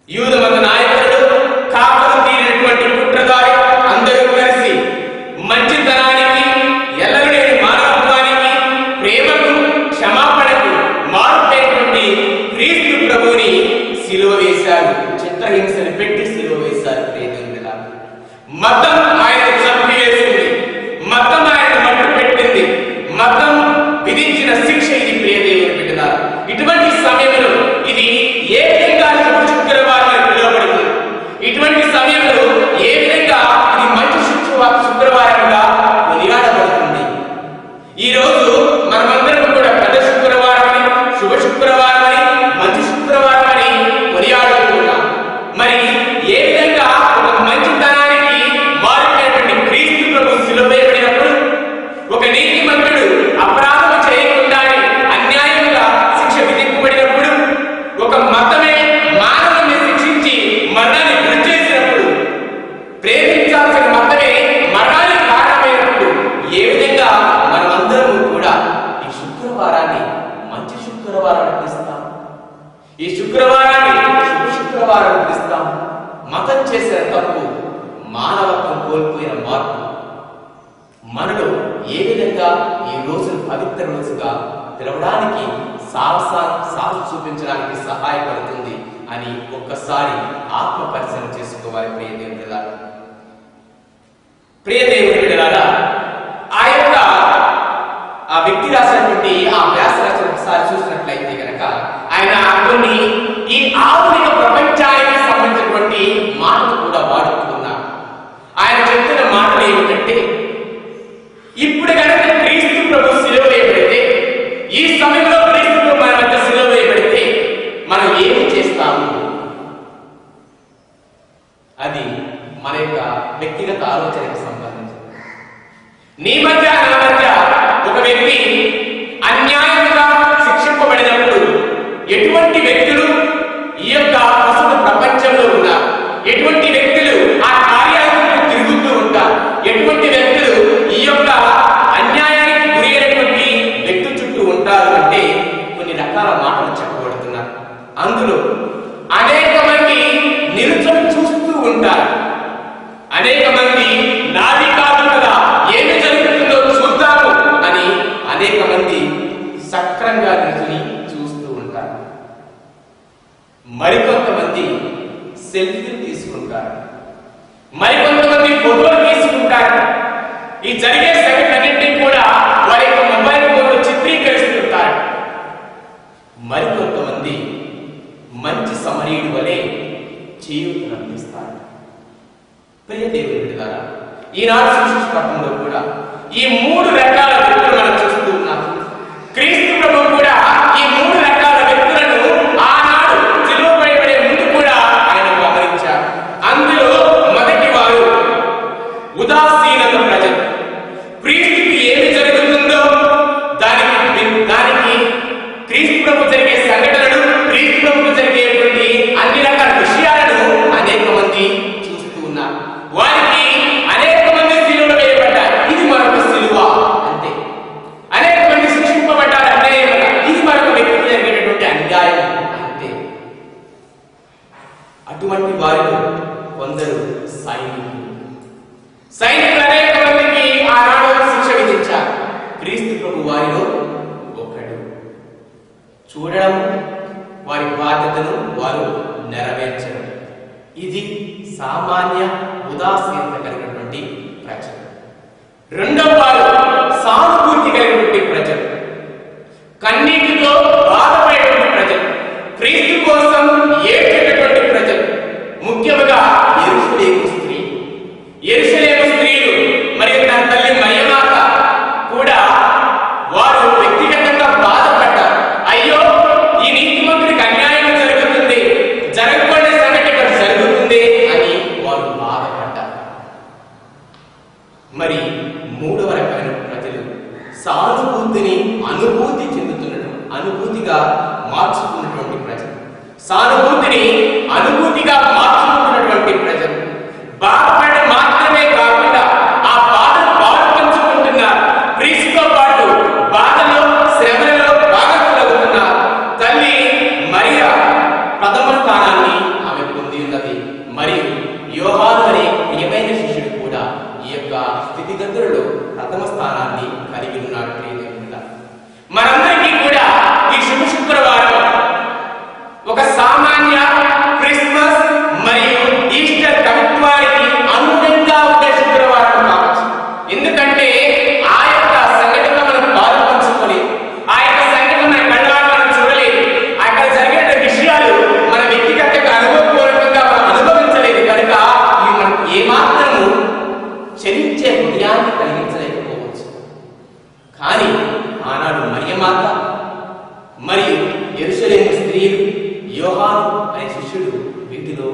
యూద మత నాయకుడు, కాపలు తీరినటువంటి కుట్రదారి అందరూ కలిసి మంచితనానికి, ఎల్లగలేని మానవత్వానికి, ప్రేమకు, క్షమాపణకు మారుపైనటువంటి క్రీస్తు ప్రభువుని సిలువ వేశారు. చిత్రహింసను పెట్టి సిలువ వేశారు. మతం ఆయన చంపివేసింది, మతం ఆయన మట్టు పెట్టింది, మతం విధించిన శిక్ష ఇది ప్రియదేవుని బిడ్డలారా. ఇటువంటి సమయంలో ఇది ఏ విధంగా శుక్రవారం పిలువబడుతుంది, ఇటువంటి సమయంలో ఏ విధంగా ఇది మంచి శుక్రవారంగా కొనియాడబడుతుంది. ఈ రోజు మనమందరం కూడా పెద్ద శుక్రవారం అని, శుభ శుక్రవారం అని, మంచి శుక్రవారం అని కొనియాడుతున్నాం. మరి ఏ విధంగా ఒక మంచితనానికి మారినటువంటి క్రీస్తు ప్రభు సిలువ వేయబడినప్పుడు, ఒక నీతిమంతుడు అపరాధం చేయకుండానే అన్యాయంగా శిక్ష విధింపబడినప్పుడు, ఒక మతమే మానవుని శిక్షించి మరణాన్ని గురి చేసినప్పుడు, ప్రేమించాల్సిన మతమే మరణానికి కారణమైనప్పుడు, ఏ విధంగా మనమందరము కూడా ఈ శుక్రవారాన్ని మంచి శుక్రవారం అనిపిస్తాం, ఈ శుక్రవారాన్ని శుభ శుక్రవారం అనిపిస్తాం. మతం చేసిన తప్పు, మానవత్వం కోల్పోయిన మార్పు మనలో ఏ విధంగా ఈ రోజును పవిత్ర రోజుగా పిలవడానికి, సాహసం చూపించడానికి సహాయపడుతుంది అని ఒక్కసారి ఆత్మ పరిశీలన చేసుకోవాలి ప్రియదేవుని బిడ్డలారా. ప్రియదేవుని బిడ్డలారా, ఆ వ్యక్తి రాసినటువంటి ఆ వ్యాస రచన ఒకసారి చూసినట్లయితే కనుక ఆయన కొన్ని ఈ ఆధునిక ప్రపంచానికి సంబంధించినటువంటి మాటలు కూడా వాడుతున్నారు. ఆయన చెప్తున్న మాటలు ఏమిటంటే, ఇప్పుడు కనుక క్రీస్తు ప్రభు సిలువ వేయబడితే, ఈ సమయంలో క్రీస్తు ప్రభు మన వద్ద సిలువ వేయబడితే మనం ఏమి చేస్తాము? అది మన యొక్క వ్యక్తిగత ఆలోచనకు సంబంధించింది. నీ మధ్య నా మధ్య ఒక వ్యక్తి అన్యాయంగా శిక్షింపబడినప్పుడు ఎటువంటి వ్యక్తులు ఈ యొక్క ప్రస్తుత ప్రపంచంలో ఉన్నారు, ఎటువంటి వ్యక్తులు ఆ కార్యాలకు తిరుగుతూ ఉంటారు, ఎటువంటి వ్యక్తులు ఈ యొక్క అన్యాయానికి గురి అయినటువంటి వ్యక్తి చుట్టూ ఉంటారు అంటే కొన్ని రకాల మాటలు చెప్పబడుతున్నారు. అందులో అనేక మంది నిరుచం చూస్తూ ఉంటారు, అనేక మంది నాది కాదు కదా, ఏమి జరుగుతుందో చూద్దాము అని అనేక మంది సక్రంగా నిలిచి చూస్తూ ఉంటారు. మరికొంతమంది సెల్ఫీలు తీసుకుంటారు, మరికొంతమంది ఫోటోలు తీసుకుంటారు. ఈ జరిగే సంఘటనలన్నింటినీ కూడా వారి యొక్క మొబైల్ ఫోన్లో చిత్రీకరిస్తుంటారు. మరికొంతమంది మంచి సమరీయుడి వలె చేయూతను అందిస్తారు. ప్రియ దేవుని బిడ్డలారా, ఈనాడు సువిశేషపట్నంలో కూడా ఈ 3 రకాల వ్యక్తులు మనం చూస్తూ ఉన్నాం. క్రీస్తు ప్రభు కూడా ఈ 3 రకాల వ్యక్తులను ఆనాడు సిలువ వేయబడే ముందు కూడా ఆయన గమనించారు. అందులో మొదటి వారు ఉదాసీనత ప్రజలు. క్రీస్తుకి ఏమి జరుగుతుందో దానికి క్రీస్తు ప్రభు జరిగే సంఘటనలు, క్రీస్తు ప్రభు జరిగేటువంటి అన్ని రకాల విషయాలను అనేక మంది చూస్తూ ఉన్నారు. వారికి అనేక మంది సిలువ వేయబడ్డారు, ఇది మరొక సిలువ అంతే. అనేక మంది శిక్షింపబడ్డారు అన్యాయంగా, ఇది మరొక వ్యక్తికి జరిగేటటువంటి అన్యాయం అంతే. అటువంటి వారిలో కొందరు సైనికులు అనేక మందికి ఆనాడు శిక్ష విధించారు. క్రీస్తు ప్రభు వారిలో ఒకడు. చూడడం, వారి బాధ్యతను వారు నెరవేర్చడం, ఇది సామాన్య ఉదాసీనత కలిగినటువంటి ప్రజలు. రెండవ వారు సానుభూతి కలిగినటువంటి ప్రజలు. మార్చుకున్నటువంటి ప్రజలు, సానుభూతిని అనుభూతిగా మార్చుకుంటున్నటువంటి ప్రజలు, బాధపడడం మాత్రమే కాకుండా ఆ బాధను పాలు పంచుకుంటున్నారు. క్రీస్తుతో పాటు బాధలో శ్రమలలో భాగస్వాములవుతున్నారు. తల్లి మరియా ప్రథమ స్థానాన్ని ఆమె పొంది ఉన్నది. మరియు యోహాను అనే ప్రియమైన శిష్యుడు కూడా ఈ యొక్క స్థితిగతులలో ప్రథమ స్థానాన్ని కలిగి ఉన్నాడు. మనందరికీ కూడా ఈ శుభ శుక్రవారం ఒక సామాన్య క్రిస్మస్ మరియు ఈస్టర్ కవిత్వానికి అనుగుణంగా ఉండే శుక్రవారం కావచ్చు. ఎందుకంటే ఆ యొక్క సంఘటన మనం పాలు పంచుకొని ఆ యొక్క సంఘటన మన కళ్ళారా మనం చూడలేదు. అక్కడ జరిగే విషయాలు మన వ్యక్తిగతంగా అనుభవపూర్వకంగా మనం అనుభవించలేదు కనుక ఇవి మనకు ఏమాత్రము చలించే హృదయాన్ని కలిగించలేకపోవచ్చు. కానీ ఆనాడు మరియమాత మరియు యెరూషలేము స్త్రీలు, యోహాను అనే శిష్యుడు వీటిలో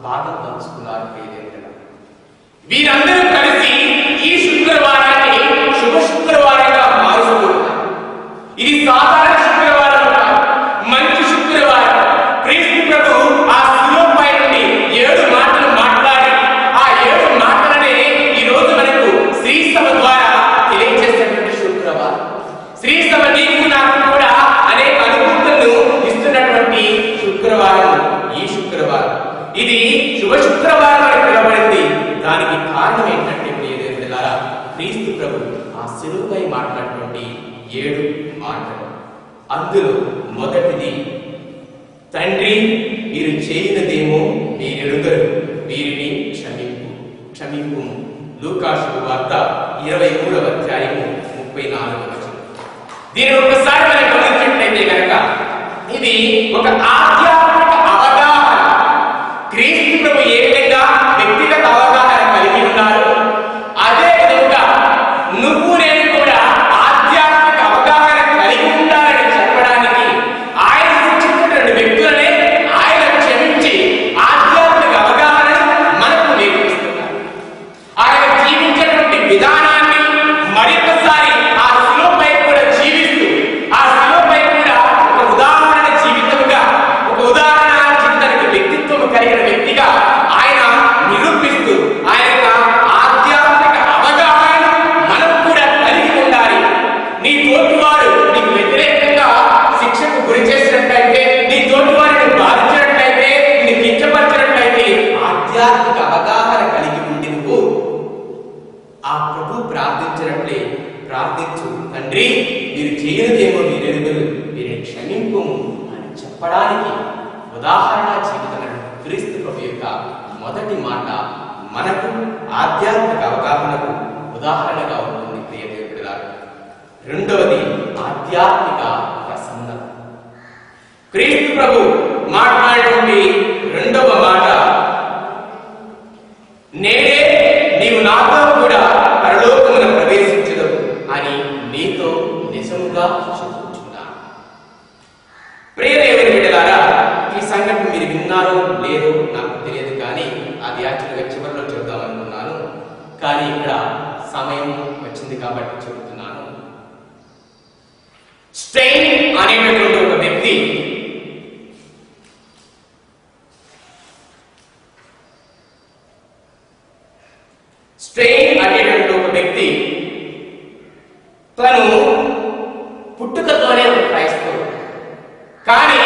భాగం పంచుకున్నారు. వీరందరూ కలిసి ఈ శుక్రవారాన్ని శుభ శుక్రవారంగా మారుస్తున్నారు. ఇది సాధారణ శుక్రవారం కాదు, మంచి శుక్రవారం. క్రీస్తు ప్రభు ఆ శిలువపై నుండి 7 మాటలు మాట్లాడి ఆ 7 మాటలనే ఈ రోజు మనకు శ్రీ సభ ద్వారా తెలియజేసినటువంటి శుక్రవారం. శ్రీ సభ నీకు నాకు కూడా అనేక అనుభూతులను ఇస్తున్నటువంటి శుక్రవారం ఈ శుక్రవారం. ఇది శుభ శుక్రవారం అని పిలువబడింది. దానికి కారణం ఏంటంటే ప్రియదేవులారా, క్రీస్తు ప్రభు ఆ శిలువపై మాట్లాడినటువంటి 7 మాటలు. అందులో మొదటిది, తండ్రి మీరు చేయనిదేమో మీరెరుగరు, వీరిని క్షమింపు. లూకా శుభవార్త 23వ అధ్యాయము 34వ వచనం. దీన్ని ఒకసారి మనం గమనించినట్లయితే కనుక ఇది ఒక ఆధ్యాత్మిక అవగాహన. క్రీస్తు ప్రభు ఏ విధంగా వ్యక్తిగత అవగాహన కలిగి ఉన్నారు, అదే విధంగా నువ్వు నేను కూడా ఆధ్యాత్మిక అవగాహన కలిగి ఉండాలని చెప్పడానికి ఆయన సూచించినటువంటి వ్యక్తులనే ఆయన క్షమించి ఆధ్యాత్మిక అవగాహన మనకు నేర్పిస్తున్నారు. ఆయన జీవించినటువంటి విధానాన్ని మరొకసారి ఆ శిలువపై కూడా జీవిస్తూ ఆ శిలువపై కూడా ఒక ఉదాహరణ జీవితంగా, ఒక ఉదాహరణ జీవితానికి వ్యక్తిత్వం కలిగిన వ్యక్తిగా ఆయన నిరూపిస్తూ ఆయన ఆధ్యాత్మిక అవగాహన మనం కూడా కలిగి ఉండాలి. నీ తోటివారు నీకు వ్యతిరేకంగా శిక్షకు గురి చేసినట్లయితే, నీ తోటివారిని బాధించినట్లయితే, నీ కించపరిచినట్లయితే ఆధ్యాత్మిక అవగాహన కలిగి ఉండి నువ్వు ఆ ప్రభు ప్రార్థించినట్లే ప్రార్థించు. తండ్రి మీరు చేయనిదేమో మీరెరుగరు, వీరిని క్షమింపు అని చెప్పడానికి ఉదాహరణ జీవితమైన క్రీస్తు ప్రభు యొక్క మొదటి మాట మనకు ఆధ్యాత్మిక అవగాహనకు ఉదాహరణగా ఉంటుంది. ప్రియదేవులారా, రెండవది ఆధ్యాత్మిక ప్రసన్నత. క్రీస్తు ప్రభు మాట్లాడేటువంటి రెండవ మాట, నేడే నీవు నాతో కూడా పరలోకమున ప్రవేశించదు అని నీతో నిజముగా చెప్పుచున్నాను. ప్రియదేవుని బిడ్డలారా, ఈ సంఘటన మీరు విన్నారో లేదో నాకు తెలియదు, కానీ అది యాక్చువల్గా చివరిలో చెబుదామనుకున్నాను. కానీ ఇక్కడ సమయం వచ్చింది కాబట్టి చెబుతున్నాను. స్టెయిన్ అనేటటువంటి ఒక వ్యక్తి తను పుట్టుకతోనే ఒక క్రైస్తవుడు, కానీ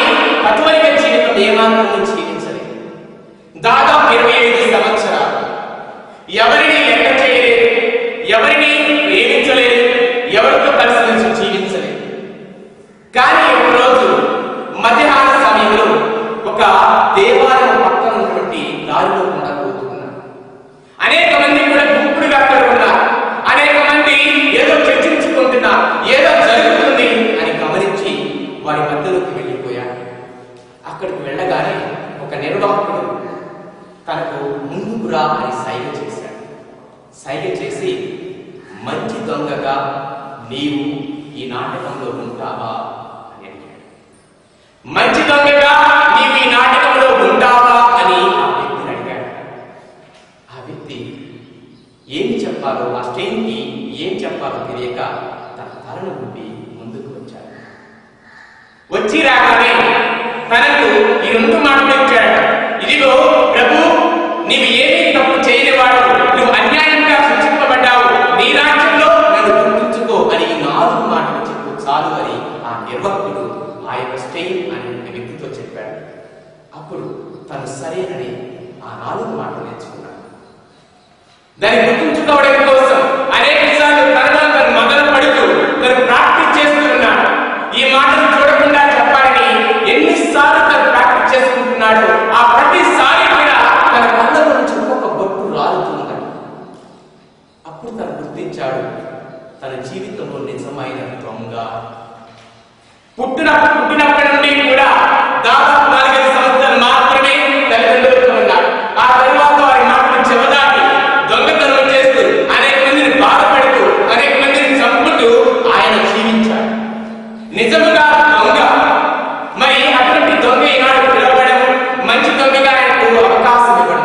కథోలిక జీవితం ఏమాత్రం జీవించలేదు. దాదాపు 25 సంవత్సరాలు ఎవరిని లెక్క చేయలేదు, ఎవరిని ప్రేమించలేదు, ఎవరితో కలిసి జీవించలేదు. కానీ ఒకరోజు మధ్యాహ్న సమయంలో ఒక దేవాలయం పక్కన ఉన్నటువంటి దారిలో కూడా పోతున్నారు. అనేక మంది కూడా గుంపుడుగా అక్కడ ఉన్నారు. అనేక మంది ఏదో చర్చించుకుంటున్నారు, ఏదో జరుగుతుంది అని గమనించి వారి మధ్యలోకి వెళ్ళిపోయారు. అక్కడికి వెళ్ళగానే ఒక నిర్వాహకుడు తనకు ముందుకు రా అని సైగ చేశాడు. సైగ చేసి, మంచి దొంగగా నీవు ఈ నాటకంలో ఉంటావా అని అడిగాడు. మంచి దొంగగా నీవు ఈ నాటకంలో ఉంటావా అని ఆ వ్యక్తిని అడిగాడు. ఆ వ్యక్తి ఏమి చెప్పాలో, ఆ స్టెయిన్కి ఏం చెప్పాలో తెలియక తన తలను ఊపి ముందుకు వచ్చాడు. వచ్చి రాగానే తనకు ఈ 2 మాటలు ఇచ్చాడు. ఇదిగో ప్రభు, నీవు ఏమీ తప్పు చేయనివాడు, నువ్వు అన్యాయంగా శిక్షింపబడ్డావు, నీ రాజ్యంలో నన్ను గుర్తుంచుకో అని ఈ 4 మాటలు చెప్పు చాలు అని ఆ నిర్వాహకుడు ఆ యొక్క స్టెయిన్ అనే వ్యక్తితో చెప్పాడు. అప్పుడు తను సరేనని ఆ 4 మాటలు నేర్చుకున్నాడు. దాన్ని గుర్తుంచుకోవడం కోసం అనేక సార్లు తను మొదలు పడుతూ తను ప్రాక్టీస్ చేస్తూ ఉన్నాడు. ఈ మాటలు చూడకుండా చెప్పాలని ఎన్నిసార్లు తను ప్రాక్టీస్ చేసుకుంటున్నాడు. ఆ ప్రతిసారి కూడా తన కళ్ళ నుంచి ఒక బొట్టు రాలుతుందట. అప్పుడు తను గుర్తించాడు, తన జీవితంలో నిజమైన దొంగ. పుట్టినప్పటి నుండి కూడా దాదాపు 4-5 సంవత్సరాలు మాత్రమే తల్లిదండ్రులతో ఉన్నాడు. ఆ తరువాత వారి మాటలు చెవదాటి దొంగతనం చేస్తూ అనేక మందిని బాధపడుతూ అనేక మందిని చంపుతూ ఆయన జీవించాడు. నిజముగా దొంగ. మరి అటువంటి దొంగ ఈనాడు పిలవడం, మంచి దొంగగా ఆయనకు అవకాశం ఇవ్వడం,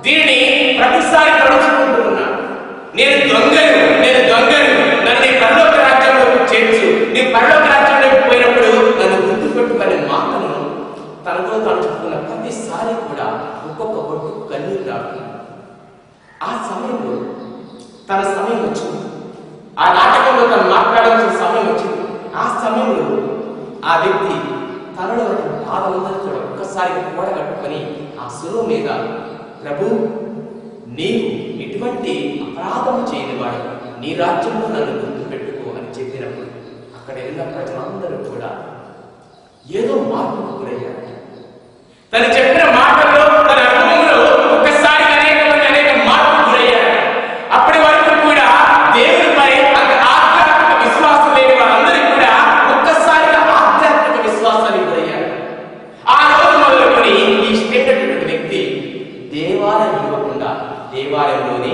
దీనిని ప్రతిసారి పడుచుకుంటూ ఉన్నాడు. నేను దొంగను, నన్ను నీ పరలోక రాజ్యంలోకి చేర్చు, నీ పరలోక రాజ్యంలోకి పోయినప్పుడు నన్ను గుర్తుపెట్టుకునే మాటను తనతో తాను చెప్పుకున్న ప్రతిసారి కూడా ఒక్కొక్క బొట్టు కన్నీరు రాకున్నాడు. ఆ సమయంలో తన సమయం వచ్చింది. ఆ నాటకంలో తను మాట్లాడాల్సిన సమయం వచ్చింది. ఆ సమయంలో ఆ వ్యక్తి తనలో బాధలందరూ కూడా ఒక్కసారి కూడగట్టుకొని ఆ సులువు మీద, ప్రభు, నీవు ఎటువంటి అపరాధం చేయనివాడు, నీ రాజ్యంలో నన్ను గుర్తుపెట్టుకో అని చెప్పినప్పుడు అక్కడ వెళ్ళిన ప్రజలందరూ కూడా ఏదో మార్పుకు గురయ్యారు. తను చెప్పిన మాటల్లో, తన అనుభవంలో ఒక్కసారి అనేక మార్పుకు గురయ్యారు. అప్పటి వరకు కూడా దేవుడిపై అంత ఆధ్యాత్మిక విశ్వాసం లేని వాళ్ళందరూ కూడా ఒక్కసారిగా ఆధ్యాత్మిక విశ్వాసానికి గురయ్యారు. ఆ రోజు మొదలుకొని ఈ స్టేటటువంటి వ్యక్తి దేవాలయం ఇవ్వకుండా దేవాలయంలోనే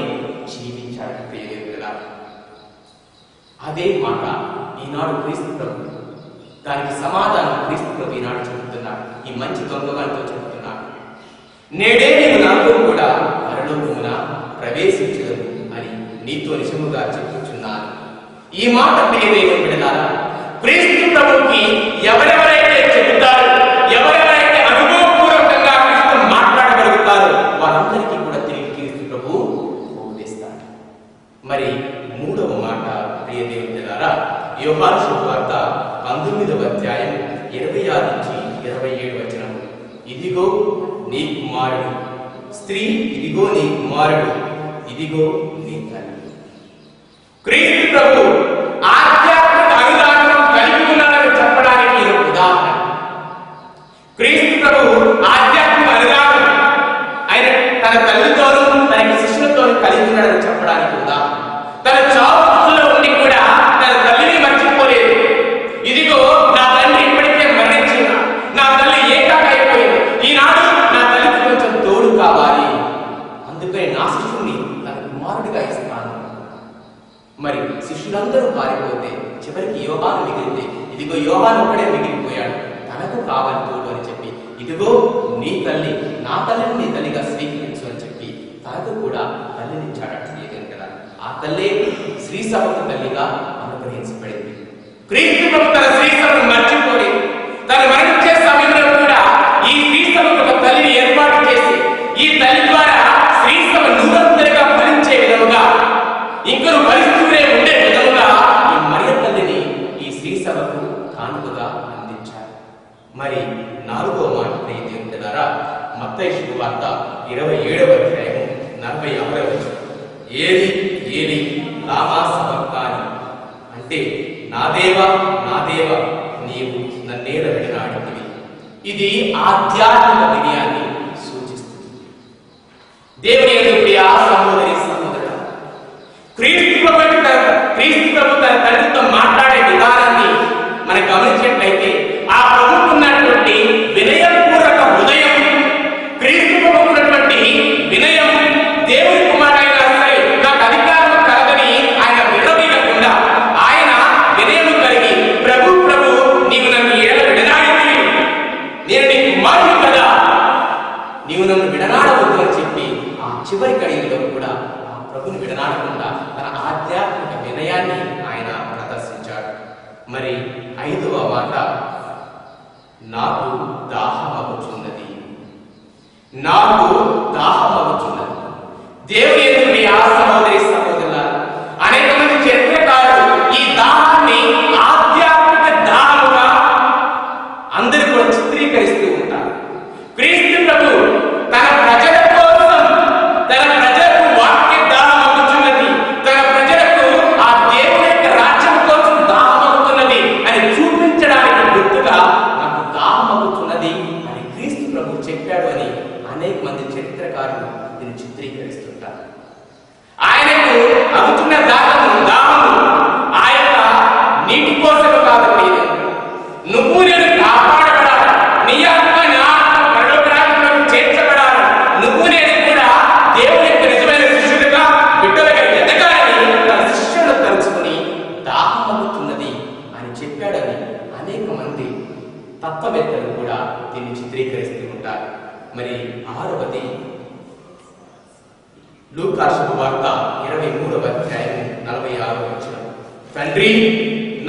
జీవించాడు. అదే మాట ఈనాడు క్రీస్తు ప్రభు, దానికి సమాధానం క్రీస్తు ప్రభు ఈనాడు చెబుతున్నాడు. ఈ మంచి దొంగగానితో చెబుతున్నాడు, నేడే నేను నాతో కూడా పరలోకమున ప్రవేశించదు అని నీతో నిజముగా చెప్పుచున్నాను. ఈ మాట ప్రియమైన బిడ్డలారా, క్రీస్తు ప్రభువుకి ఎవరెవరైతే చెబుతారో, ఎవరెవరైతే అనుభవపూర్వకంగా క్రీస్తు మాట్లాడగలుగుతారో వారందరికీ కూడా తిరిగి క్రీస్తు ప్రభు బోధిస్తాడు. మరి 3వ మాట ప్రియ దేవుని బిడ్డలారా, యోహాను శుభవార్త 19వ అధ్యాయం 26 నుంచి 27 వచనం. ఇదిగో నీ కుమారుడు, స్త్రీ ఇదిగో నీ కుమారుడు, ఇదిగో నీ తల్లి. క్రీస్తు ప్రభు ఆధ్యాత్మిక అనురాగం కలిగి ఉన్నాడని చెప్పడానికి ఇది ఒక ఉదాహరణ. క్రీస్తు ప్రభు ఆధ్యాత్మిక అనురాగం ఆయన తన తల్లితోనూ తన శిష్యులతోనూ కలిగి ఉన్నాడని చెప్పడానికి ఉదాహరణ. తన చావులో ఉండి కూడా తన తల్లిని మర్చిపోలేదు. ఇదిగో నా తల్లి ఇప్పటికే మరణించిన, నా తల్లి ఏకాక అయిపోయింది, ఈనాడు నా తల్లికి కొంచెం తోడు కావాలి, అందుకని నా శిష్యుని తన కుమారుడిగా ఇస్తాను. మరి శిష్యులందరూ పారిపోతే చివరికి యోహాను మిగిలితే, ఇదిగో యోహాను ఒక్కడే మిగిలిపోయాడు, తనకు కావాలి తోడు అని చెప్పి, ఇదిగో నీ తల్లి, నా తల్లిని నీ తల్లిగా స్వీకరించు అని చెప్పి తనకు కూడా తల్లినిచ్చాడు. కదా ఆ తల్లి శ్రీసభకు తల్లిగా అనుగ్రహించబడింది. క్రీస్తు ప్రభు తన శ్రీసభను మర్చిపోలేదు. తను మరణించే సమయంలో కూడా ఈ శ్రీసభకు ఒక తల్లిని ఏర్పాటు చేసి, ఈ తల్లి ద్వారా శ్రీసభ నిరంతరంగా ఫలించే విధముగా, ఇంకను ఫలిస్తూనే ఉండే విధముగా ఈ మరియ తల్లిని ఈ శ్రీసభకు కానుకగా అందించారు. మరి 4వ మాట దేవుని ద్వారా మత్తయి శుభవార్త 27వ అధ్యాయం 46వ వచనం. ఏలి ఏలి లామా సబక్తాని అంటే, నా దేవా నీవు నన్నేల విడనాడితివి. ఇది ఆధ్యాత్మిక వినయాన్ని సూచిస్తుంది. దేవుని యందు ప్రియ సహోదరి సహోదరుడా, క్రీస్తు ప్రభు తన తండ్రితో మాట్లాడే విధానాన్ని మనం గమనించినట్లయితే, ఆ ప్రభుకున్నటువంటి వినయపూర్వక హృదయం, క్రీస్తు ప్రభుకున్నటువంటి వినయం, దేవుని కుమారుడైనా సరే నాకు అధికారం కలదని ఆయన విడవీయకుండా ఆయన వినయము కలిగి, ప్రభు నీవు నన్ను ఏడ విడనాడితివి, నేను నీ కుమారుడు కదా, నీవు నన్ను విడనాడవద్దు అని చెప్పి ఆ చివరి గడియలో కూడా ఆ ప్రభుని విడనాడకుండా తన ఆధ్యాత్మిక వినయాన్ని ఆయన ప్రదర్శించాడు. మరి 5వ మాట నాకు దాహమగుచున్నది, నాకు దాహమగుచున్నది. దేవుని యందు మీ సహోదరి సహోదరులారా, అనేక మంది చరిత్రకారులు ఈ దాహాన్ని ఆధ్యాత్మిక దాహముగా అందరూ కూడా చిత్రీకరిస్తూ ఉంటారు. క్రీస్తు ప్రభు తన ప్రజల కోసం, తన ప్రజలకు వాక్య దాహమగుచున్నది, తన ప్రజలకు ఆ దేవుని యొక్క రాజ్యం కోసం దాహమగుతున్నది అని చూపించడానికి గుర్తుగా నాకు దాహమగుచున్నది అని క్రీస్తు ప్రభు చెప్పాడు అని అనేక మంది చరిత్రకారులు దీన్ని చిత్రీకరిస్తుంటారు. ఆయనకు అగుతున్న దాహము ఆ యొక్క నీటి కోసం కాదు, నువ్వు నేను కాపాడబడాలి, నీ ఆత్మ నా ఆత్మ పరలోక రాజ్యంలోకి చేర్చబడాలి, నువ్వు నేను కూడా దేవుని యొక్క నిజమైన శిష్యులుగా బిడ్డలుగా ఎదగాలని తన శిష్యులను తలుచుకుని దాహమవుతున్నది అని చెప్పాడని అనేక మంది తత్వవేత్తలు కూడా దీన్ని చిత్రీకరిస్తూ ఉంటారు. మరి 6వది లూకా శుభవార్త 23వ అధ్యాయం 46వ వచనం, తండ్రి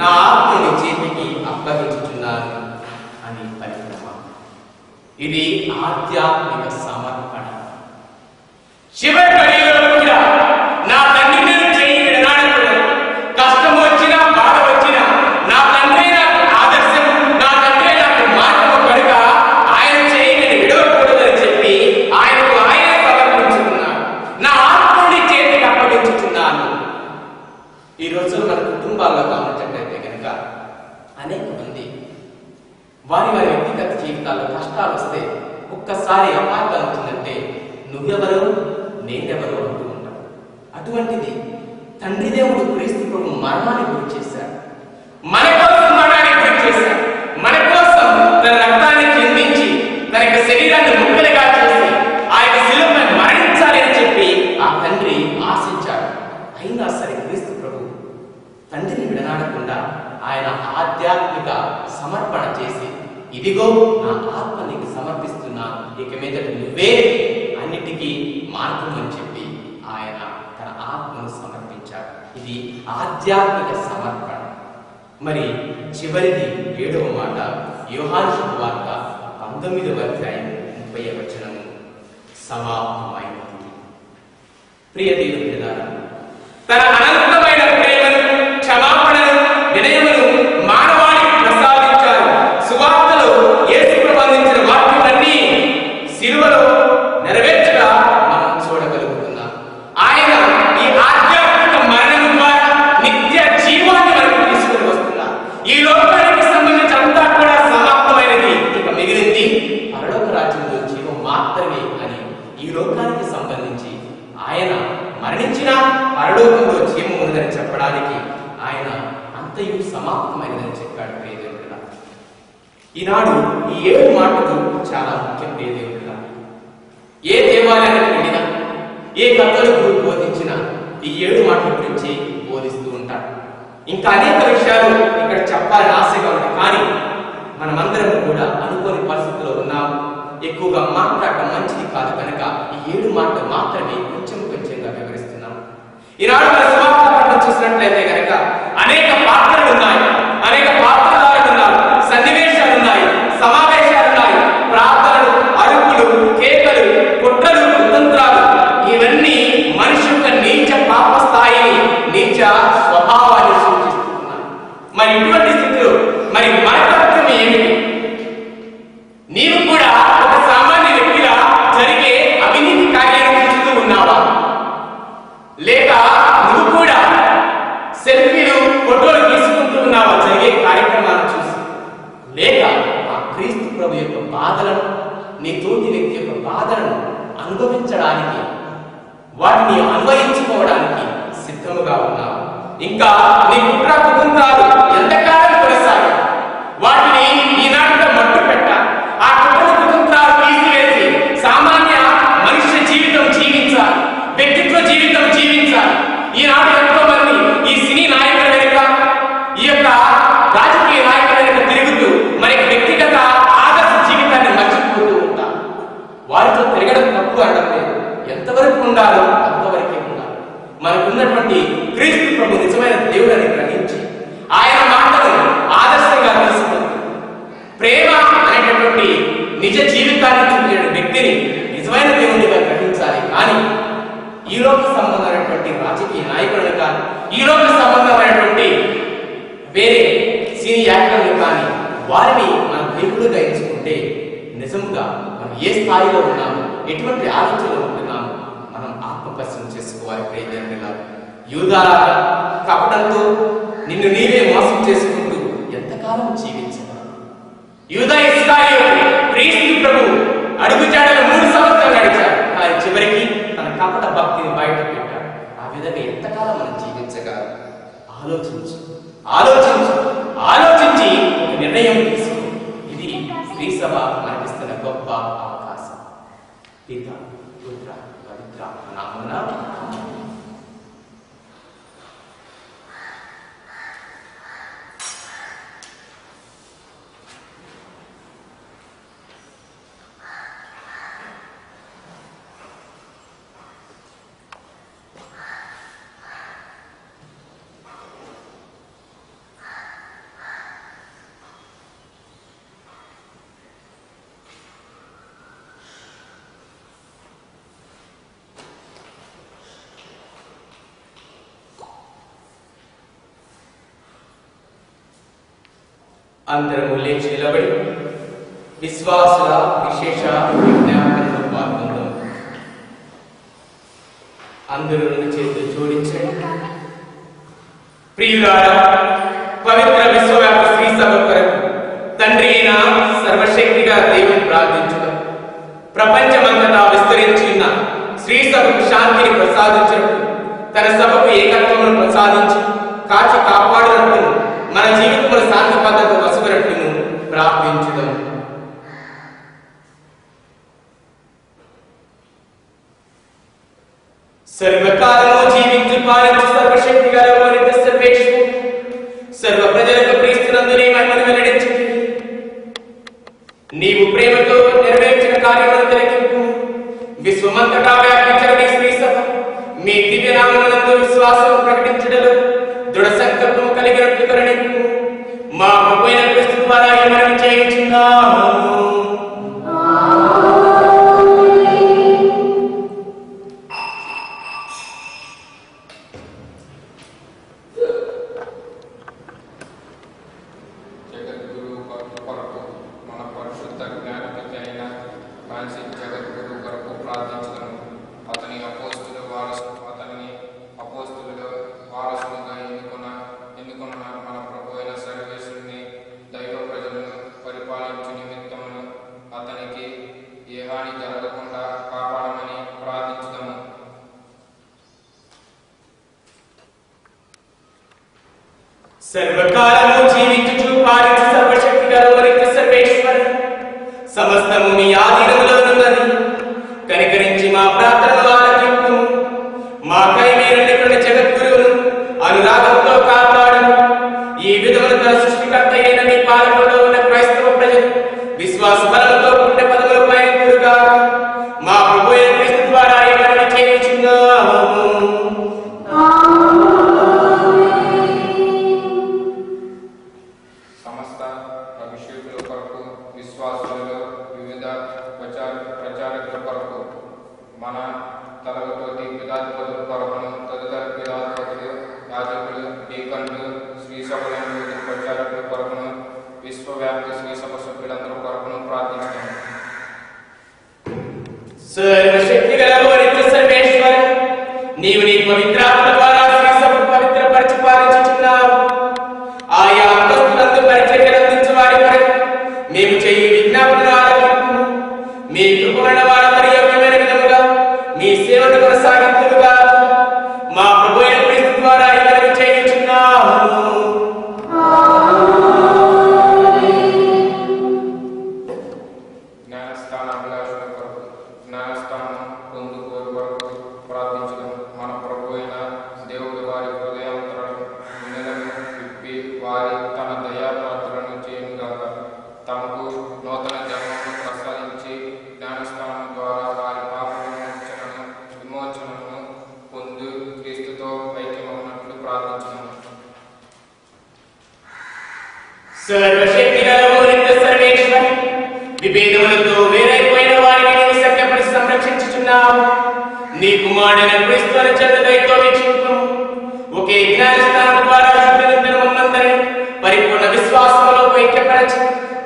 నా ఆత్మని చేతికి అప్పగించుచున్నాను అని పలికిన మాట. ఇది ఆధ్యాత్మిక సమర్పణ. చివరి గడియలో కూడా నా తండ్రి నేను చేయి విడనాడకూడదు, కష్టం వచ్చినా బాధ వచ్చినా నా తండ్రి నాకు ఆదర్శం, నా తండ్రి నాకు మార్గం కనుక ఆయన చేయి నేను విడవకూడదని చెప్పి ఆయనకు ఆయన సమర్పించుకున్నాను, నా ఆత్మని చేతికి అప్పగించుచున్నాను. ఈ రోజుల్లో మన కుటుంబాల్లో గమనించినట్లయితే కనుక అనేక మంది వారి వారి వ్యక్తిగత జీవితాల్లో కష్టాలు వస్తే ఒక్కసారి అపార్థం అవుతుందంటే నువ్వెవరు నేనెవరు అంటూ ఉంటారు. అటువంటిది తండ్రి దేవుడు క్రీస్తు ప్రభు మరణాన్ని గురి చేశాడు, మన కోసం మరణాన్ని గురి చేశాడు, మన కోసం తన రక్తాన్ని చిందించి తన యొక్క శరీరాన్ని ముక్కలుగా చేసి ఆ యొక్క శిలువపై మరణించాలి అని చెప్పి ఆ తండ్రి ఆశించాడు. అయినా సరే క్రీస్తు ప్రభు తండ్రిని విడనాడకుండా ఆయన ఆధ్యాత్మిక సమర్పణ చేసి, ఇదిగో నా ఆత్మ నీకు సమర్పిస్తున్నా, ఇక మీద నువ్వే అన్నిటికీ మార్గం అని చెప్పి ఆయన తన ఆత్మను సమర్పించాడు. ఇది ఆధ్యాత్మిక సమర్పణ. మరి చివరిది 7వ మాట యోహాను శుభవార్త 19వ అధ్యాయం 30వ వచనం, సమాప్తమైనది. ప్రియ దేవుని బిడ్డలారా, తన అనంతమైన ప్రేమను, క్షమాపణను, వినయమును మానవాళికి ప్రసాదించారు. సువార్తలో యేసు ప్రభు అందించిన వాక్యాలన్నీ సిలువలో నెరవేర్చగా మనం చూడగలుగుతున్నాం. ఆయన ఈ ఆధ్యాత్మిక మరణం ద్వారా నిత్య జీవాన్ని మనకు తీసుకుని వస్తున్నారు. ఈ లోకానికి సంబంధించి అంతా కూడా సమాప్తమైనది, ఇక మిగిలింది పరలోక రాజ్యంలో జీవం మాత్రమే అని ఈ లోకానికి సంబంధించి ఆయన మరణించిన పరలోకంలో జీవం ఉన్నదని చెప్పడానికి ఆయన అంతయు సమాప్తమైనదని చెప్పాడు. ప్రియదేవుడా, ఈనాడు ఈ 7 మాటలు చాలా ముఖ్యం. ప్రియదేవుడా, ఏ దేవాలయానికి వెళ్ళినా, ఏ కథలకు బోధించినా ఈ 7 మాటల గురించి బోధిస్తూ ఉంటారు. ఇంకా అనేక విషయాలు ఇక్కడ చెప్పాలని ఆశగా ఉంది, కానీ మనమందరం కూడా అనుకోని పరిస్థితుల్లో ఉన్నాం. ఎక్కువగా మాట్లాడటం మంచిది కాదు కనుక ఈ 7 మాటలు మాత్రమే కొంచెంగా వివరిస్తున్నాం. ఈనాడు మన సువార్త పట్ల చూసినట్లయితే కనుక అనేక పాత్రలు ఉన్నాయి, అనేక పాత్రధారులు ఉన్నారు, సన్నివేశాలు ఉన్నాయి, సమావేశాలు ఉన్నాయి, ప్రార్థనలు, అరుపులు, కేకలు, కుట్రలు, కుతంత్రాలు, ఇవన్నీ మనిషి యొక్క నీచ పాప స్థాయిని, నీచ స్వభావాన్ని సూచిస్తున్నాయి. మరి ఇటువంటి స్థితిలో మరి మన కర్తవ్యం ఏమిటి? నీవు కూడా ఒక సామాన్య వ్యక్తిగా జరిగే అవినీతి కార్యాలను చూస్తూ ఉన్నావా? లేక నువ్వు కూడా సెల్ఫీలు, ఫోటోలు తీసుకుంటూ ఉన్నావా జరిగే కార్యక్రమాలను చూసి? లేక ఆ క్రీస్తు ప్రభు యొక్క బాధలను, నీ తోటి వ్యక్తి యొక్క బాధలను అనుభవించడానికి, వాటిని అన్వయించుకోవడానికి సిద్ధముగా ఉన్నావు? ఇంకా నీ కుట్ర కుటుంబాలు ఎంతకాలం కొనసాగాయి? వాటిని ఈనాటితో మట్టు పెట్టాలి. ఆ కుటుంబ కుటుంబాలు తీసివేసి సామాన్య మనుష్య జీవితం జీవించాలి, వ్యక్తిత్వ జీవితం జీవించాలి. ఈనాడు ఎంతో మంది ఈ సినీ నాయకుల వెనుక, ఈ యొక్క రాజకీయ నాయకుల వెనుక తిరుగుతూ మరి వ్యక్తిగత ఆదర్శ జీవితాన్ని మర్చిపోతూ ఉంటారు. వారితో తిరగడం తప్పు అనడం లేదు, ఎంతవరకు ఉండాలో అంతవరకే ఉండాలి. మనకున్నటువంటి క్రీస్తు ప్రభు నిజమైన దేవుడని గ్రహించి ఆయన నిజ జీవితాన్ని చూపించే వ్యక్తిని నిజమైన దేవునిగా గ్రహించాలి. కానీ ఈ లోక సంబంధమైనటువంటి రాజకీయ నాయకులను కానీ, ఈ లోక సంబంధమైనటువంటి వేరే సినీ యాక్టర్లు కానీ వారిని మనం దేవుడుగా ఎంచుకుంటే నిజంగా మనం ఏ స్థాయిలో ఉన్నాము, ఎటువంటి ఆలోచనలో ఉంటున్నాము మనం ఆత్మపరిశీలన చేసుకోవాలి. ప్రియజనులా, యూదాలాగా కపటంతో నిన్ను నీవే మోసం చేసుకుంటూ ఎంతకాలం జీవించగలవు? యూదా ఇస్కారియోతు క్రీస్తు ప్రభు అడుగుజాడలు 3 సంవత్సరాలు నడిచాడు, కానీ చివరికి తన కపట భక్తిని బయట పెట్టాడు. ఆ విధంగా ఎంతకాలం మనం జీవించగలం? ఆలోచించు, ఆలోచించు, ఆలోచించి ఒక నిర్ణయం తీసుకో. ఇది శ్రీ సభ మనకిస్తున్న గొప్ప అవకాశం. పిత, పుత్ర, పవిత్ర నామమున అందరము లేచి నిలబడి విశ్వాసుల విశేష విజ్ఞాపనలో పాల్గొందాం. అందరూ చేతులు జోడించండి. ప్రియులారా, పవిత్ర విశ్వవ్యాప్త శ్రీ సభ కొరకు తండ్రి అయిన సర్వశక్తిగా దేవుని ప్రార్థించుదాం. ప్రపంచమంతటా విస్తరించిన శ్రీ సభకు శాంతిని ప్రసాదించడం, తన సభకు ఏకత్వమును ప్రసాదించి కాచి కాపాడినట్టు మన జీవితంలో శాంతి పద్ధతి వసుకున్నట్టును ప్రార్థించుదాం. సర్వకాలము జీవించి పాలించి సర్వశక్తి గలవాని సర్వేశ్వరుడు సర్వ ప్రజలకు క్రీస్తునందు నీ మహిమను వెల్లడించి నీవు ప్రేమతో నెరవేర్చిన కార్యములను తిలకింపు. విశ్వమంతటా వ్యాపించిన నీ శ్రీ సభ మీ దివ్యనామమునందు విశ్వాసం ప్రకటించుటలో దృఢ సంకల్పం కలిగినట్లు కరుణింపు. మా ప్రభువైన క్రీస్తు ద్వారా మనం చేయించున్నాము. జగద్గురు కొరకు మన పరిశుద్ధ జ్ఞానపతి అయిన ఫ్రాన్సిస్ జగద్గురు కొరకు ప్రార్థించడం. అతని అపోస్తుల వారసులుగా ఎన్నుకున్న మన ప్రభు అయిన సర్వేశ్వరుని దైవ ప్రజలను పరిపాలించు నిమిత్తమును అతనికి ఏ హాని జరగకుండా కాపాడమని ప్రార్థించుదాము. సర్వకాలము జీవించుచు పాలించు సర్వశక్తి గలవాని సర్వేశ్వరుడు సమస్తము మీ ఆధీనములో ఉన్నది. కనికరించి మా ప్రార్థనలు ఆలకింపు. మాకై మీరున్నటువంటి జగద్గురువును అనురాగంతో కాపాడు. ఈ విధములుగా సృష్టికర్త అయిన నీ పాలనలో ఉన్న క్రైస్తవ ప్రజలు విశ్వాస బలంతో పుట్టిన పదములపై గురుగా మా ప్రభు అయిన క్రీస్తు ద్వారా ఏమని చేయుచున్నాము. సమస్త అభిషేకుల కొరకు విశ్వాసులలో వివిధ ప్రచారకుల కొరకు మన తరగతోటి పితాధిపతుల కొరకును తదుపరి పితాధిపతులు యాజకులు డీకన్లు శ్రీ సభలను ప్రచారకుల కొరకును విశ్వవ్యాప్తి శ్రీ సభ సభ్యులందరూ కొరకును ప్రార్థిస్తాము. సర్వశక్తి గలవాని సర్వేశ్వర నీవు నీ పవిత్రాత్మ ద్వారా శ్రీ సభను పవిత్రపరిచి పాలించుచున్నావు. ఆయా అంతస్తులందు పరిచర్యలు అందించు వారి కొరకు మేము చేయు విజ్ఞాపనలు ఆలకింపు. మీ కృపణ వారందరి యోగ్యమైన విధముగా మీ సేవను కొనసాగించుగా మా ప్రభు అయిన క్రీస్తు ద్వారా ఇతరులు చేయుచున్నాము. జ్ఞానస్థానాభిలాషుల కొరకు జ్ఞానస్థానం పొందుకోరు వరకు ప్రార్థించడం. మన ప్రభు అయిన దేవుడు వారి హృదయాంతరను గుండెలను విప్పి వారి తన దయాప్రార్థనను చేయనుగాక. తమకు నూతన జన్మను ప్రసాదించి జ్ఞానస్థానం ద్వారా వారి పాప విమోచనను పొందు క్రీస్తుతో ఐక్యమవునట్లు ప్రార్థించడం. సర్వశక్తి గలవాని సర్వేశ్వర విభేదములతో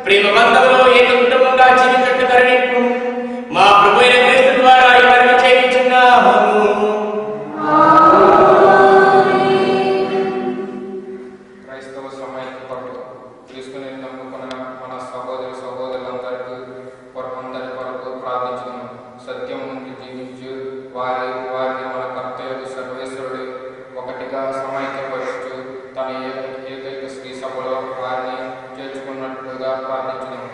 ప్రేమ బంధంలో ఏక కుటుంబంగా జీవించట్టు కరుణింపు. మా ప్రభు అయిన క్రీస్తు ద్వారా ఈ మనవి చేయించున్నాము. క్రైస్తవ సమైక్య కొరకు క్రీస్తుని నమ్ముకున్న మన సహోదరి సహోదరులందరికీ అందరి కొరకు ప్రార్థించును. సత్యం నుండి జీవించు వారిని మన కర్తవ్య సర్వేశ్వరుడు ఒకటిగా సమైక్యపరుచు తన ఏకైక శ్రీ సభలో వారిని చేర్చుకున్నట్లుగా ప్రార్థించును.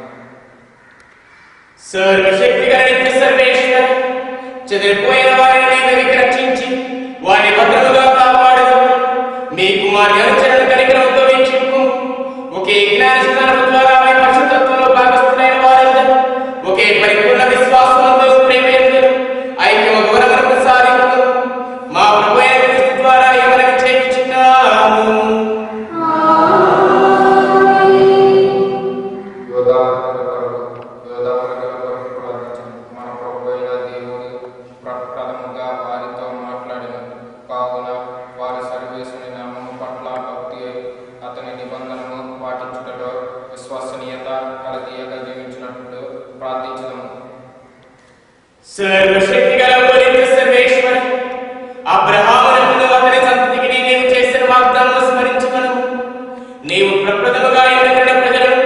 సర్వశక్తిగా నిత్య సర్వేశ్వర, చెదిరిపోయిన వారిని మీ దగ్గరికి రక్షించి వారిని భద్రముగా కాపాడు. మీ కుమారి అనుచరణ కనికరంతో వీక్షింపు. ఒకే జ్ఞాన స్నానము ద్వారా మీ పరిశుద్ధత్వంలో భాగస్థులైన వారందరూ ఒకే పరిపూర్ణ విశ్వాసంతో ప్రేమేందు ఐక్యము గౌరవము సాధింపు. మా ప్రభు అయిన క్రీస్తు ద్వారా ఈ మనవి చేయించున్నాము. మన ప్రభు అయిన దేవుడు ప్రప్రథముగా వారితో మాట్లాడిన కావున వారి సర్వేశ్వరుని నామము పట్ల భక్తి అతని నిబంధనను పాటించుటలో విశ్వసనీయత కలదీయగా జీవించినట్లు ప్రార్థించదము. సర్వశక్తిగల నిత్య సర్వేశ్వర, అబ్రహామునకును అతని సంతతికి నీవు చేసిన వాగ్దానం స్మరించుకొను. నీవు ప్రప్రథముగా ఎన్నుకున్న ప్రజలను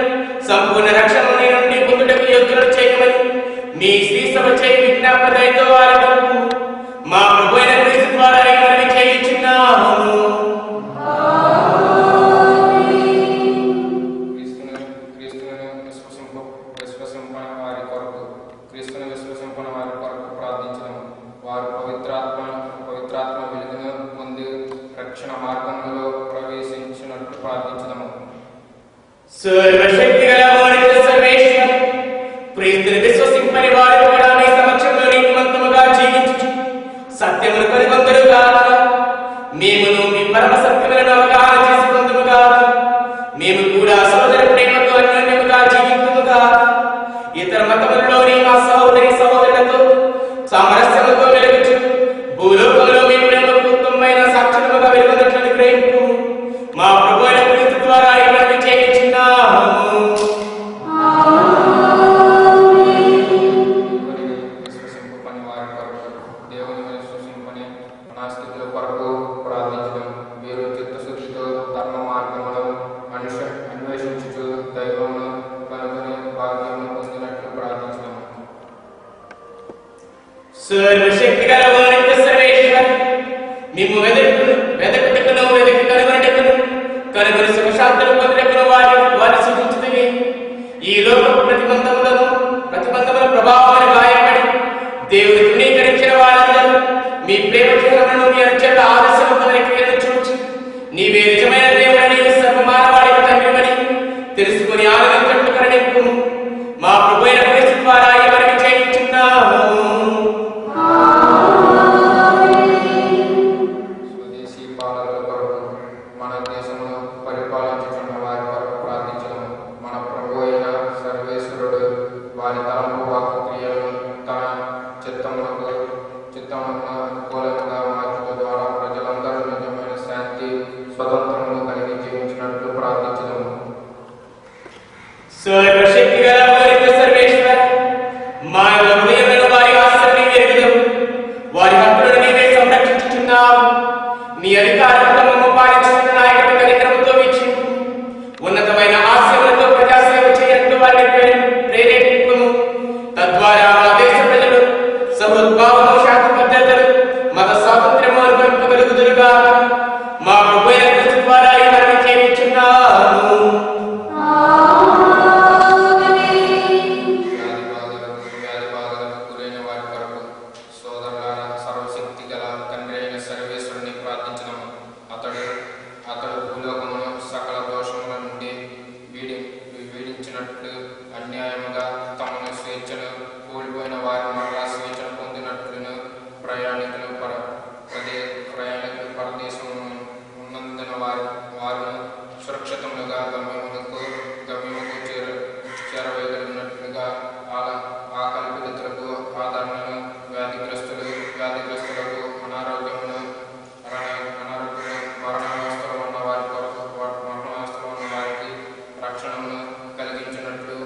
సంపూర్ణ రక్షణ నీ నుండి పొందుటకు యోగ్యులను చేయమని మీ శ్రీ సభ చేయి విజ్ఞాపనతో ఆలకింపు. మా ప్రభు అయిన క్రీస్తు ద్వారా ఈ మనవి చేయించున్నాము. క్రీస్తుని విశ్వసింపని వారి కొరకు ప్రార్థించడము. వారు పవిత్రాత్మ వెలుగును పొంది రక్షణ మార్గంలో ప్రవేశించినట్లు ప్రార్థించడము. సర్వశక్తిగల నిత్య సర్వేశ్వర, క్రీస్తుని విశ్వసింపని వారు కూడా మీ సమక్షంలో నీతిమంతముగా జీవించు సత్యమును కనుగొందురుగా. మేమును మీ పరమ సత్యములను అవగాహన చేసుకుందుముగా. మేము కూడా సోదర ప్రేమతో అన్యోన్యముగా జీవించుముగా. ఇతర మతములలోని మా సహోదరి సహోదరులతో సామరస్యముతో వెలుగుచు భూలోకంలో మీ ప్రేమకు ఉత్తమమైన సాక్షరముగా వెలుగునట్లని గ్రహింపు. మా ప్రభు అయిన క్రీస్తు ద్వారా ఈ మనవి చేయించున్నాము. విశ్వసింపని వారి కొరకు దేవుని విశ్వసింపని నాస్తికుల కొరకు ప్రార్థించడం. వీరు చిత్తశుద్ధితో ధర్మ మార్గమును అన్వేషించుచు దైవమును కనుగొని భాగ్యమును పొందినట్లు ప్రార్థించడం. సర్వశక్తిగల నిత్య సర్వేశ్వర, మేము వెదకుటకును వెదకి కనుగొనుటకును కనుగొని సుఖశాంతులు పొందుటకును వారిని సూచించుతుంది. ఈ లోకపు ప్రతిబంధముల ప్రభావాన్ని గాయపడి దేవుడు తృణీకరించిన వారందరూ మీ ప్రేమ చిహ్నములను మీ అనుచరుల ఆదర్శము పొందిన క్రియలను చూచి నీవే నిజమైన దేవుడని సర్వమానవాడికి తండ్రివని తెలుసుకుని ఆనందించట్లు కరుణింపు. మా ప్రభు అయిన క్రీస్తు ద్వారా ఈ మనవి చేయించున్నాము. స్వదేశీ పాలకుల కొరకు మన దేశమును పరిపాలించుచున్న వారి కొరకు ప్రార్థించడం. మన ప్రభు అయిన సర్వేశ్వరుడు వారి తలంపు వాక్కు క్రియలను తన చిత్తమునకు అనుకూలంగా మార్చుట ద్వారా ప్రజలందరూ నిజమైన శాంతి స్వతంత్రమును కలిగి జీవించినట్లు ప్రార్థించడం. సర్వశక్తిగల నిత్య సర్వేశ్వర, మా హృదయములను వారి ఆశలను ఎరుగుదవు. వారి హక్కులను నీవే సంరక్షించుచున్నావు. నీ అధికారంతో మమ్ము పాలించుతున్న నాయకుడి కనికరముతో వీక్షింపు. ఉన్నతమైన ఆశయములతో ప్రజాసేవ చేయట్లు వారిని ప్రేరేపింపుము. తద్వారా మా దేశ ప్రజలు సహృద్భావము, శాంతి భద్రతలు, మత స్వాతంత్ర్యము అనుభవింపగలుగుదురుగా. మా ప్రభు అయిన క్రీస్తు ద్వారా ఈ మనవి చేయించున్నాము. వ్యాధి బాధలకు గురైన వారి కొరకు సోదరులారా, సర్వశక్తి గల తండ్రి అయిన సర్వేశ్వరుని ప్రార్థించడము. అతడు భూలోకమును సకల దోషముల నుండి వీడించినట్లు అన్యాయముగా తమను స్వేచ్ఛను కోల్పోయిన వారి మరలా స్వేచ్ఛను పొందినట్లును ప్రయాణికులు పరదేశము ఉన్నందున వారును సురక్షితములుగా గమ్యముకు చేరవేయగలిగినట్లుగా ఆకలి పీడితులకు ఆదరణను, వ్యాధిగ్రస్తులకు అనారోగ్యమును, మరణావస్థలో ఉన్న వారికి రక్షణను కలిగించినట్లు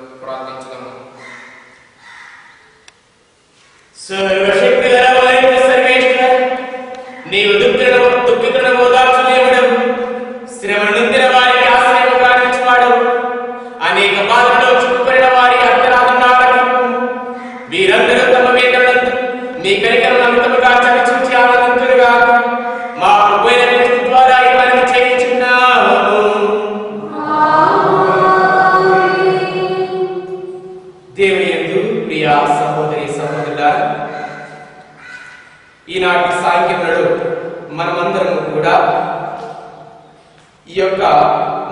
ప్రమాదంలో చిక్కుకున్న వారి అంతరాధనాలకు వీరందరూ తమ వేదనలను మీ కనికరం అమితముగా చవిచూచి ఆనందించుగా మా ప్రభువైన క్రీస్తు ద్వారా ఈ మనవి చేయుచున్నాము. దేవుని యందు ప్రియ సహోదరి సహోదరులారా, ఈనాటి సాంఖ్యములలో మనమందరము కూడా ఈ యొక్క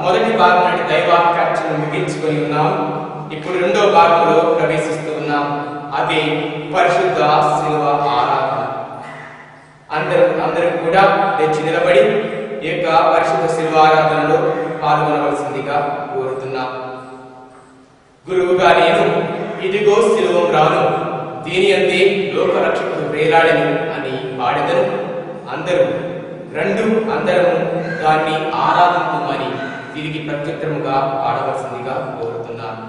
మొదటి భాగం నుండి దైవాకాంక్షను ముగించుకొని ఉన్నాం. ఇప్పుడు రెండో భాగంలో ప్రవేశిస్తూ ఉన్నాం. అది పరిశుద్ధ శిలువ ఆరాధన. అందరూ కూడా తెచ్చి నిలబడి ఈ యొక్క పరిశుద్ధ శిలువ ఆరాధనలో పాల్గొనవలసిందిగా కోరుతున్నాం. గురువుగా నేను ఇదిగో శిలువం రాను, దీని అందే లోక రక్షకుడు వేలాడను అని పాడెదను. అందరము దాన్ని ఆరాధించుమని తిరిగి ప్రత్యుత్తరముగా పాడవలసిందిగా కోరుతున్నాను.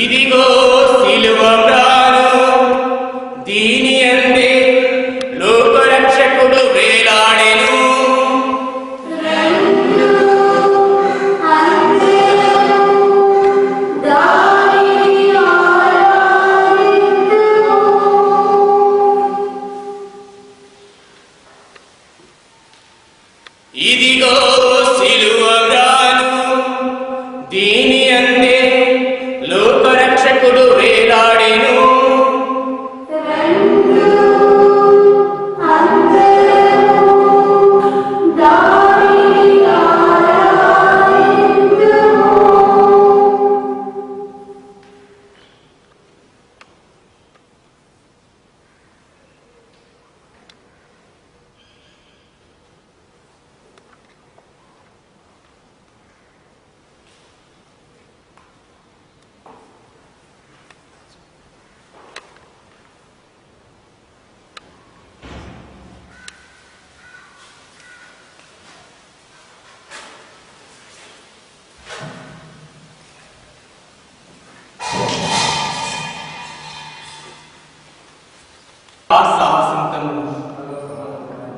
ఇదిగో శిలువ రాను, దీని అందే లోక రక్షకుడు వేలాడెను. ఇదిగో శిలువ రాను, దీని అందే లోక రక్షకుడు వేలాడెను.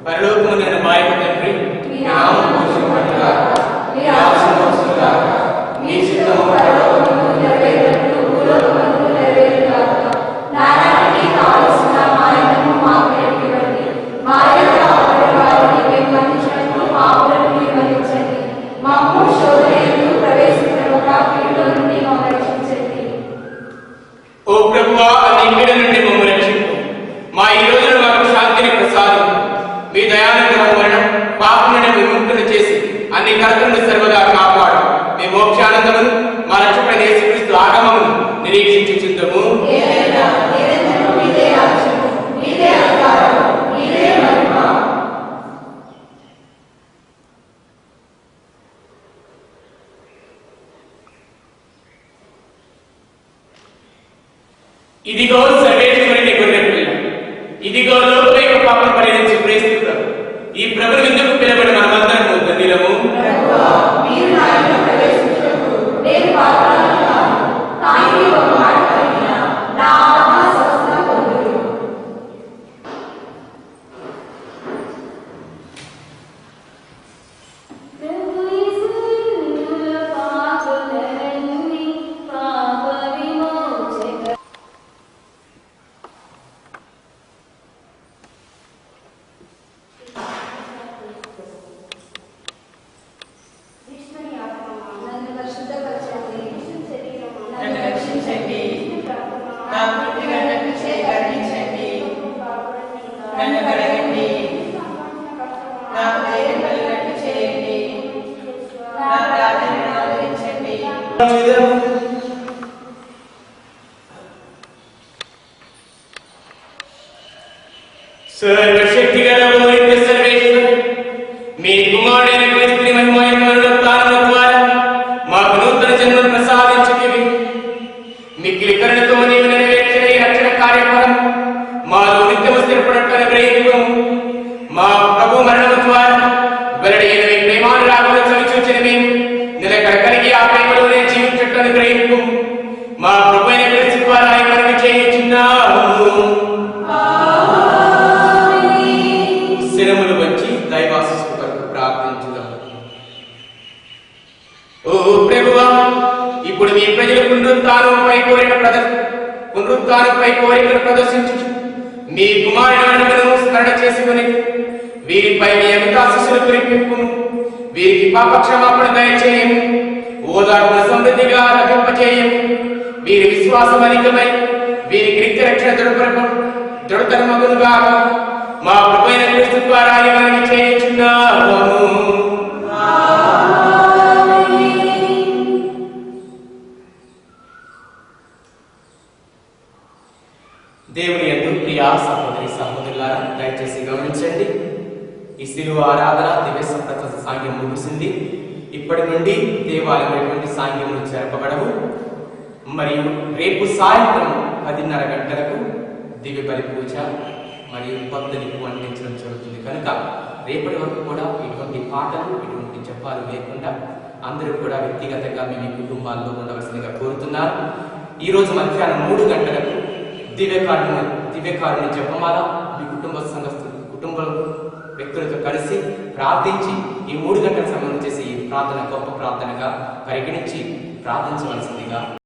పరలోకమున మా యొక్క తండ్రి, మీ నామము పూజింపబడుగాక, మీ రాజ్యం వచ్చుగాక, మీ చిత్తము పరలోకమున నెరవేరునట్లు భూలోకమున నెరవేరుగాక. నానాటికి కావలసిన మా అన్నము మాకు ఇవ్వండి, మా యొక్క అపరాధాలను మేము మన్నించినట్లు మా అపరాధములను మన్నించండి, మమ్ము శోధనయందు ప్రవేశింపనివ్వక కీడులో నుండి మమ్మల్ని రక్షించండి. ఓ ప్రభువా, నీ కీడు నుండి మమ్మల్ని రక్షించు. మా ఈ రోజున మాకు శాంతిని ప్రసాదం. మీ దయానందం వలన పాపములను విముక్తులు చేసి అన్ని కర్తలను సర్వదా కాపాడు. మీ మోక్షానందమును మా రక్షకుడైన యేసుక్రీస్తు ఆగమమును నిరీక్షించుచుందుము. ఇదిగో సర్వేశ్వరుని గొర్రె పిల్ల, ఇదిగో లోకైక పాపం పరిహరించి క్రీస్తు. ఈ ప్రభువు ఎందుకు పిలబడి మనమందరము ధన్యులము. సర్వశక్తి గల సర్వేశ్వర, మీ కుమారుడైన క్రీస్తుని మహిమయములను తాను ద్వారా మాకు నూతన జన్మను ప్రసాదించుటివి. మిక్కిలి కరుణతో నీవు నెరవేర్చిన ఈ రక్షణ కార్యక్రమం మాలో నిత్యము స్థిరపడటం గ్రహించుము. మా ప్రభు మరణము ద్వారా వెల్లడైన మీ ప్రేమానురాగములు చవిచూచిన మేము నిలకడ కలిగి ఆ ప్రేమలోనే జీవించటం గ్రహింపు. మా ప్రభు అయిన క్రీస్తు ద్వారా మనవి చేయుచున్నాము. శిరములు వచ్చి దైవాశిస్సు కొరకు ప్రార్థించుదాం. ఓ ప్రభువా, ఇప్పుడు మీ ప్రజలు పునరుత్థానంపై కోరికను ప్రదర్శించు మీ కుమారుడు స్మరణ చేసుకుని వీరిపై మీ అమితాశిస్సులు కురిపింపును. వీరికి పాపక్షమాపణ దయచేయము, ఓదార్పును సమృద్ధిగా రచింపచేయము. వీరి విశ్వాసం అధికమై వీరికి నిత్య రక్షణ దృఢతరమగునుగా మా ప్రభువైన క్రీస్తు ద్వారా మనవి చేయుచున్నాము. దేవుని యందు ప్రియ సహోదరి సహోదరులారా, దయచేసి గమనించండి. ఈ శిలువ ఆరాధన దివ్య సంప్రత సాంగ్యం ముగిసింది. ఇప్పటి నుండి దేవాలయం సాంగ్యములు జరపబడవు. మరియు రేపు సాయంత్రం 10:30 గంటలకు దివ్య బలి పూజ మరియు పొద్దలిపు అందించడం జరుగుతుంది. కనుక రేపటి వరకు కూడా ఇటువంటి పాటలు, ఇటువంటి జపాలు లేకుండా అందరూ కూడా వ్యక్తిగతంగా మీ కుటుంబాల్లో ఉండవలసిందిగా కోరుతున్నారు. ఈరోజు మధ్యాహ్నం 3 గంటలకు దివ్యకారుని జపమాల మీ కుటుంబ వ్యక్తులతో కలిసి ప్రార్థించి ఈ 3 గంటలకు సంబంధించేసి ఈ ప్రార్థన గొప్ప ప్రార్థనగా పరిగణించి ప్రార్థించవలసిందిగా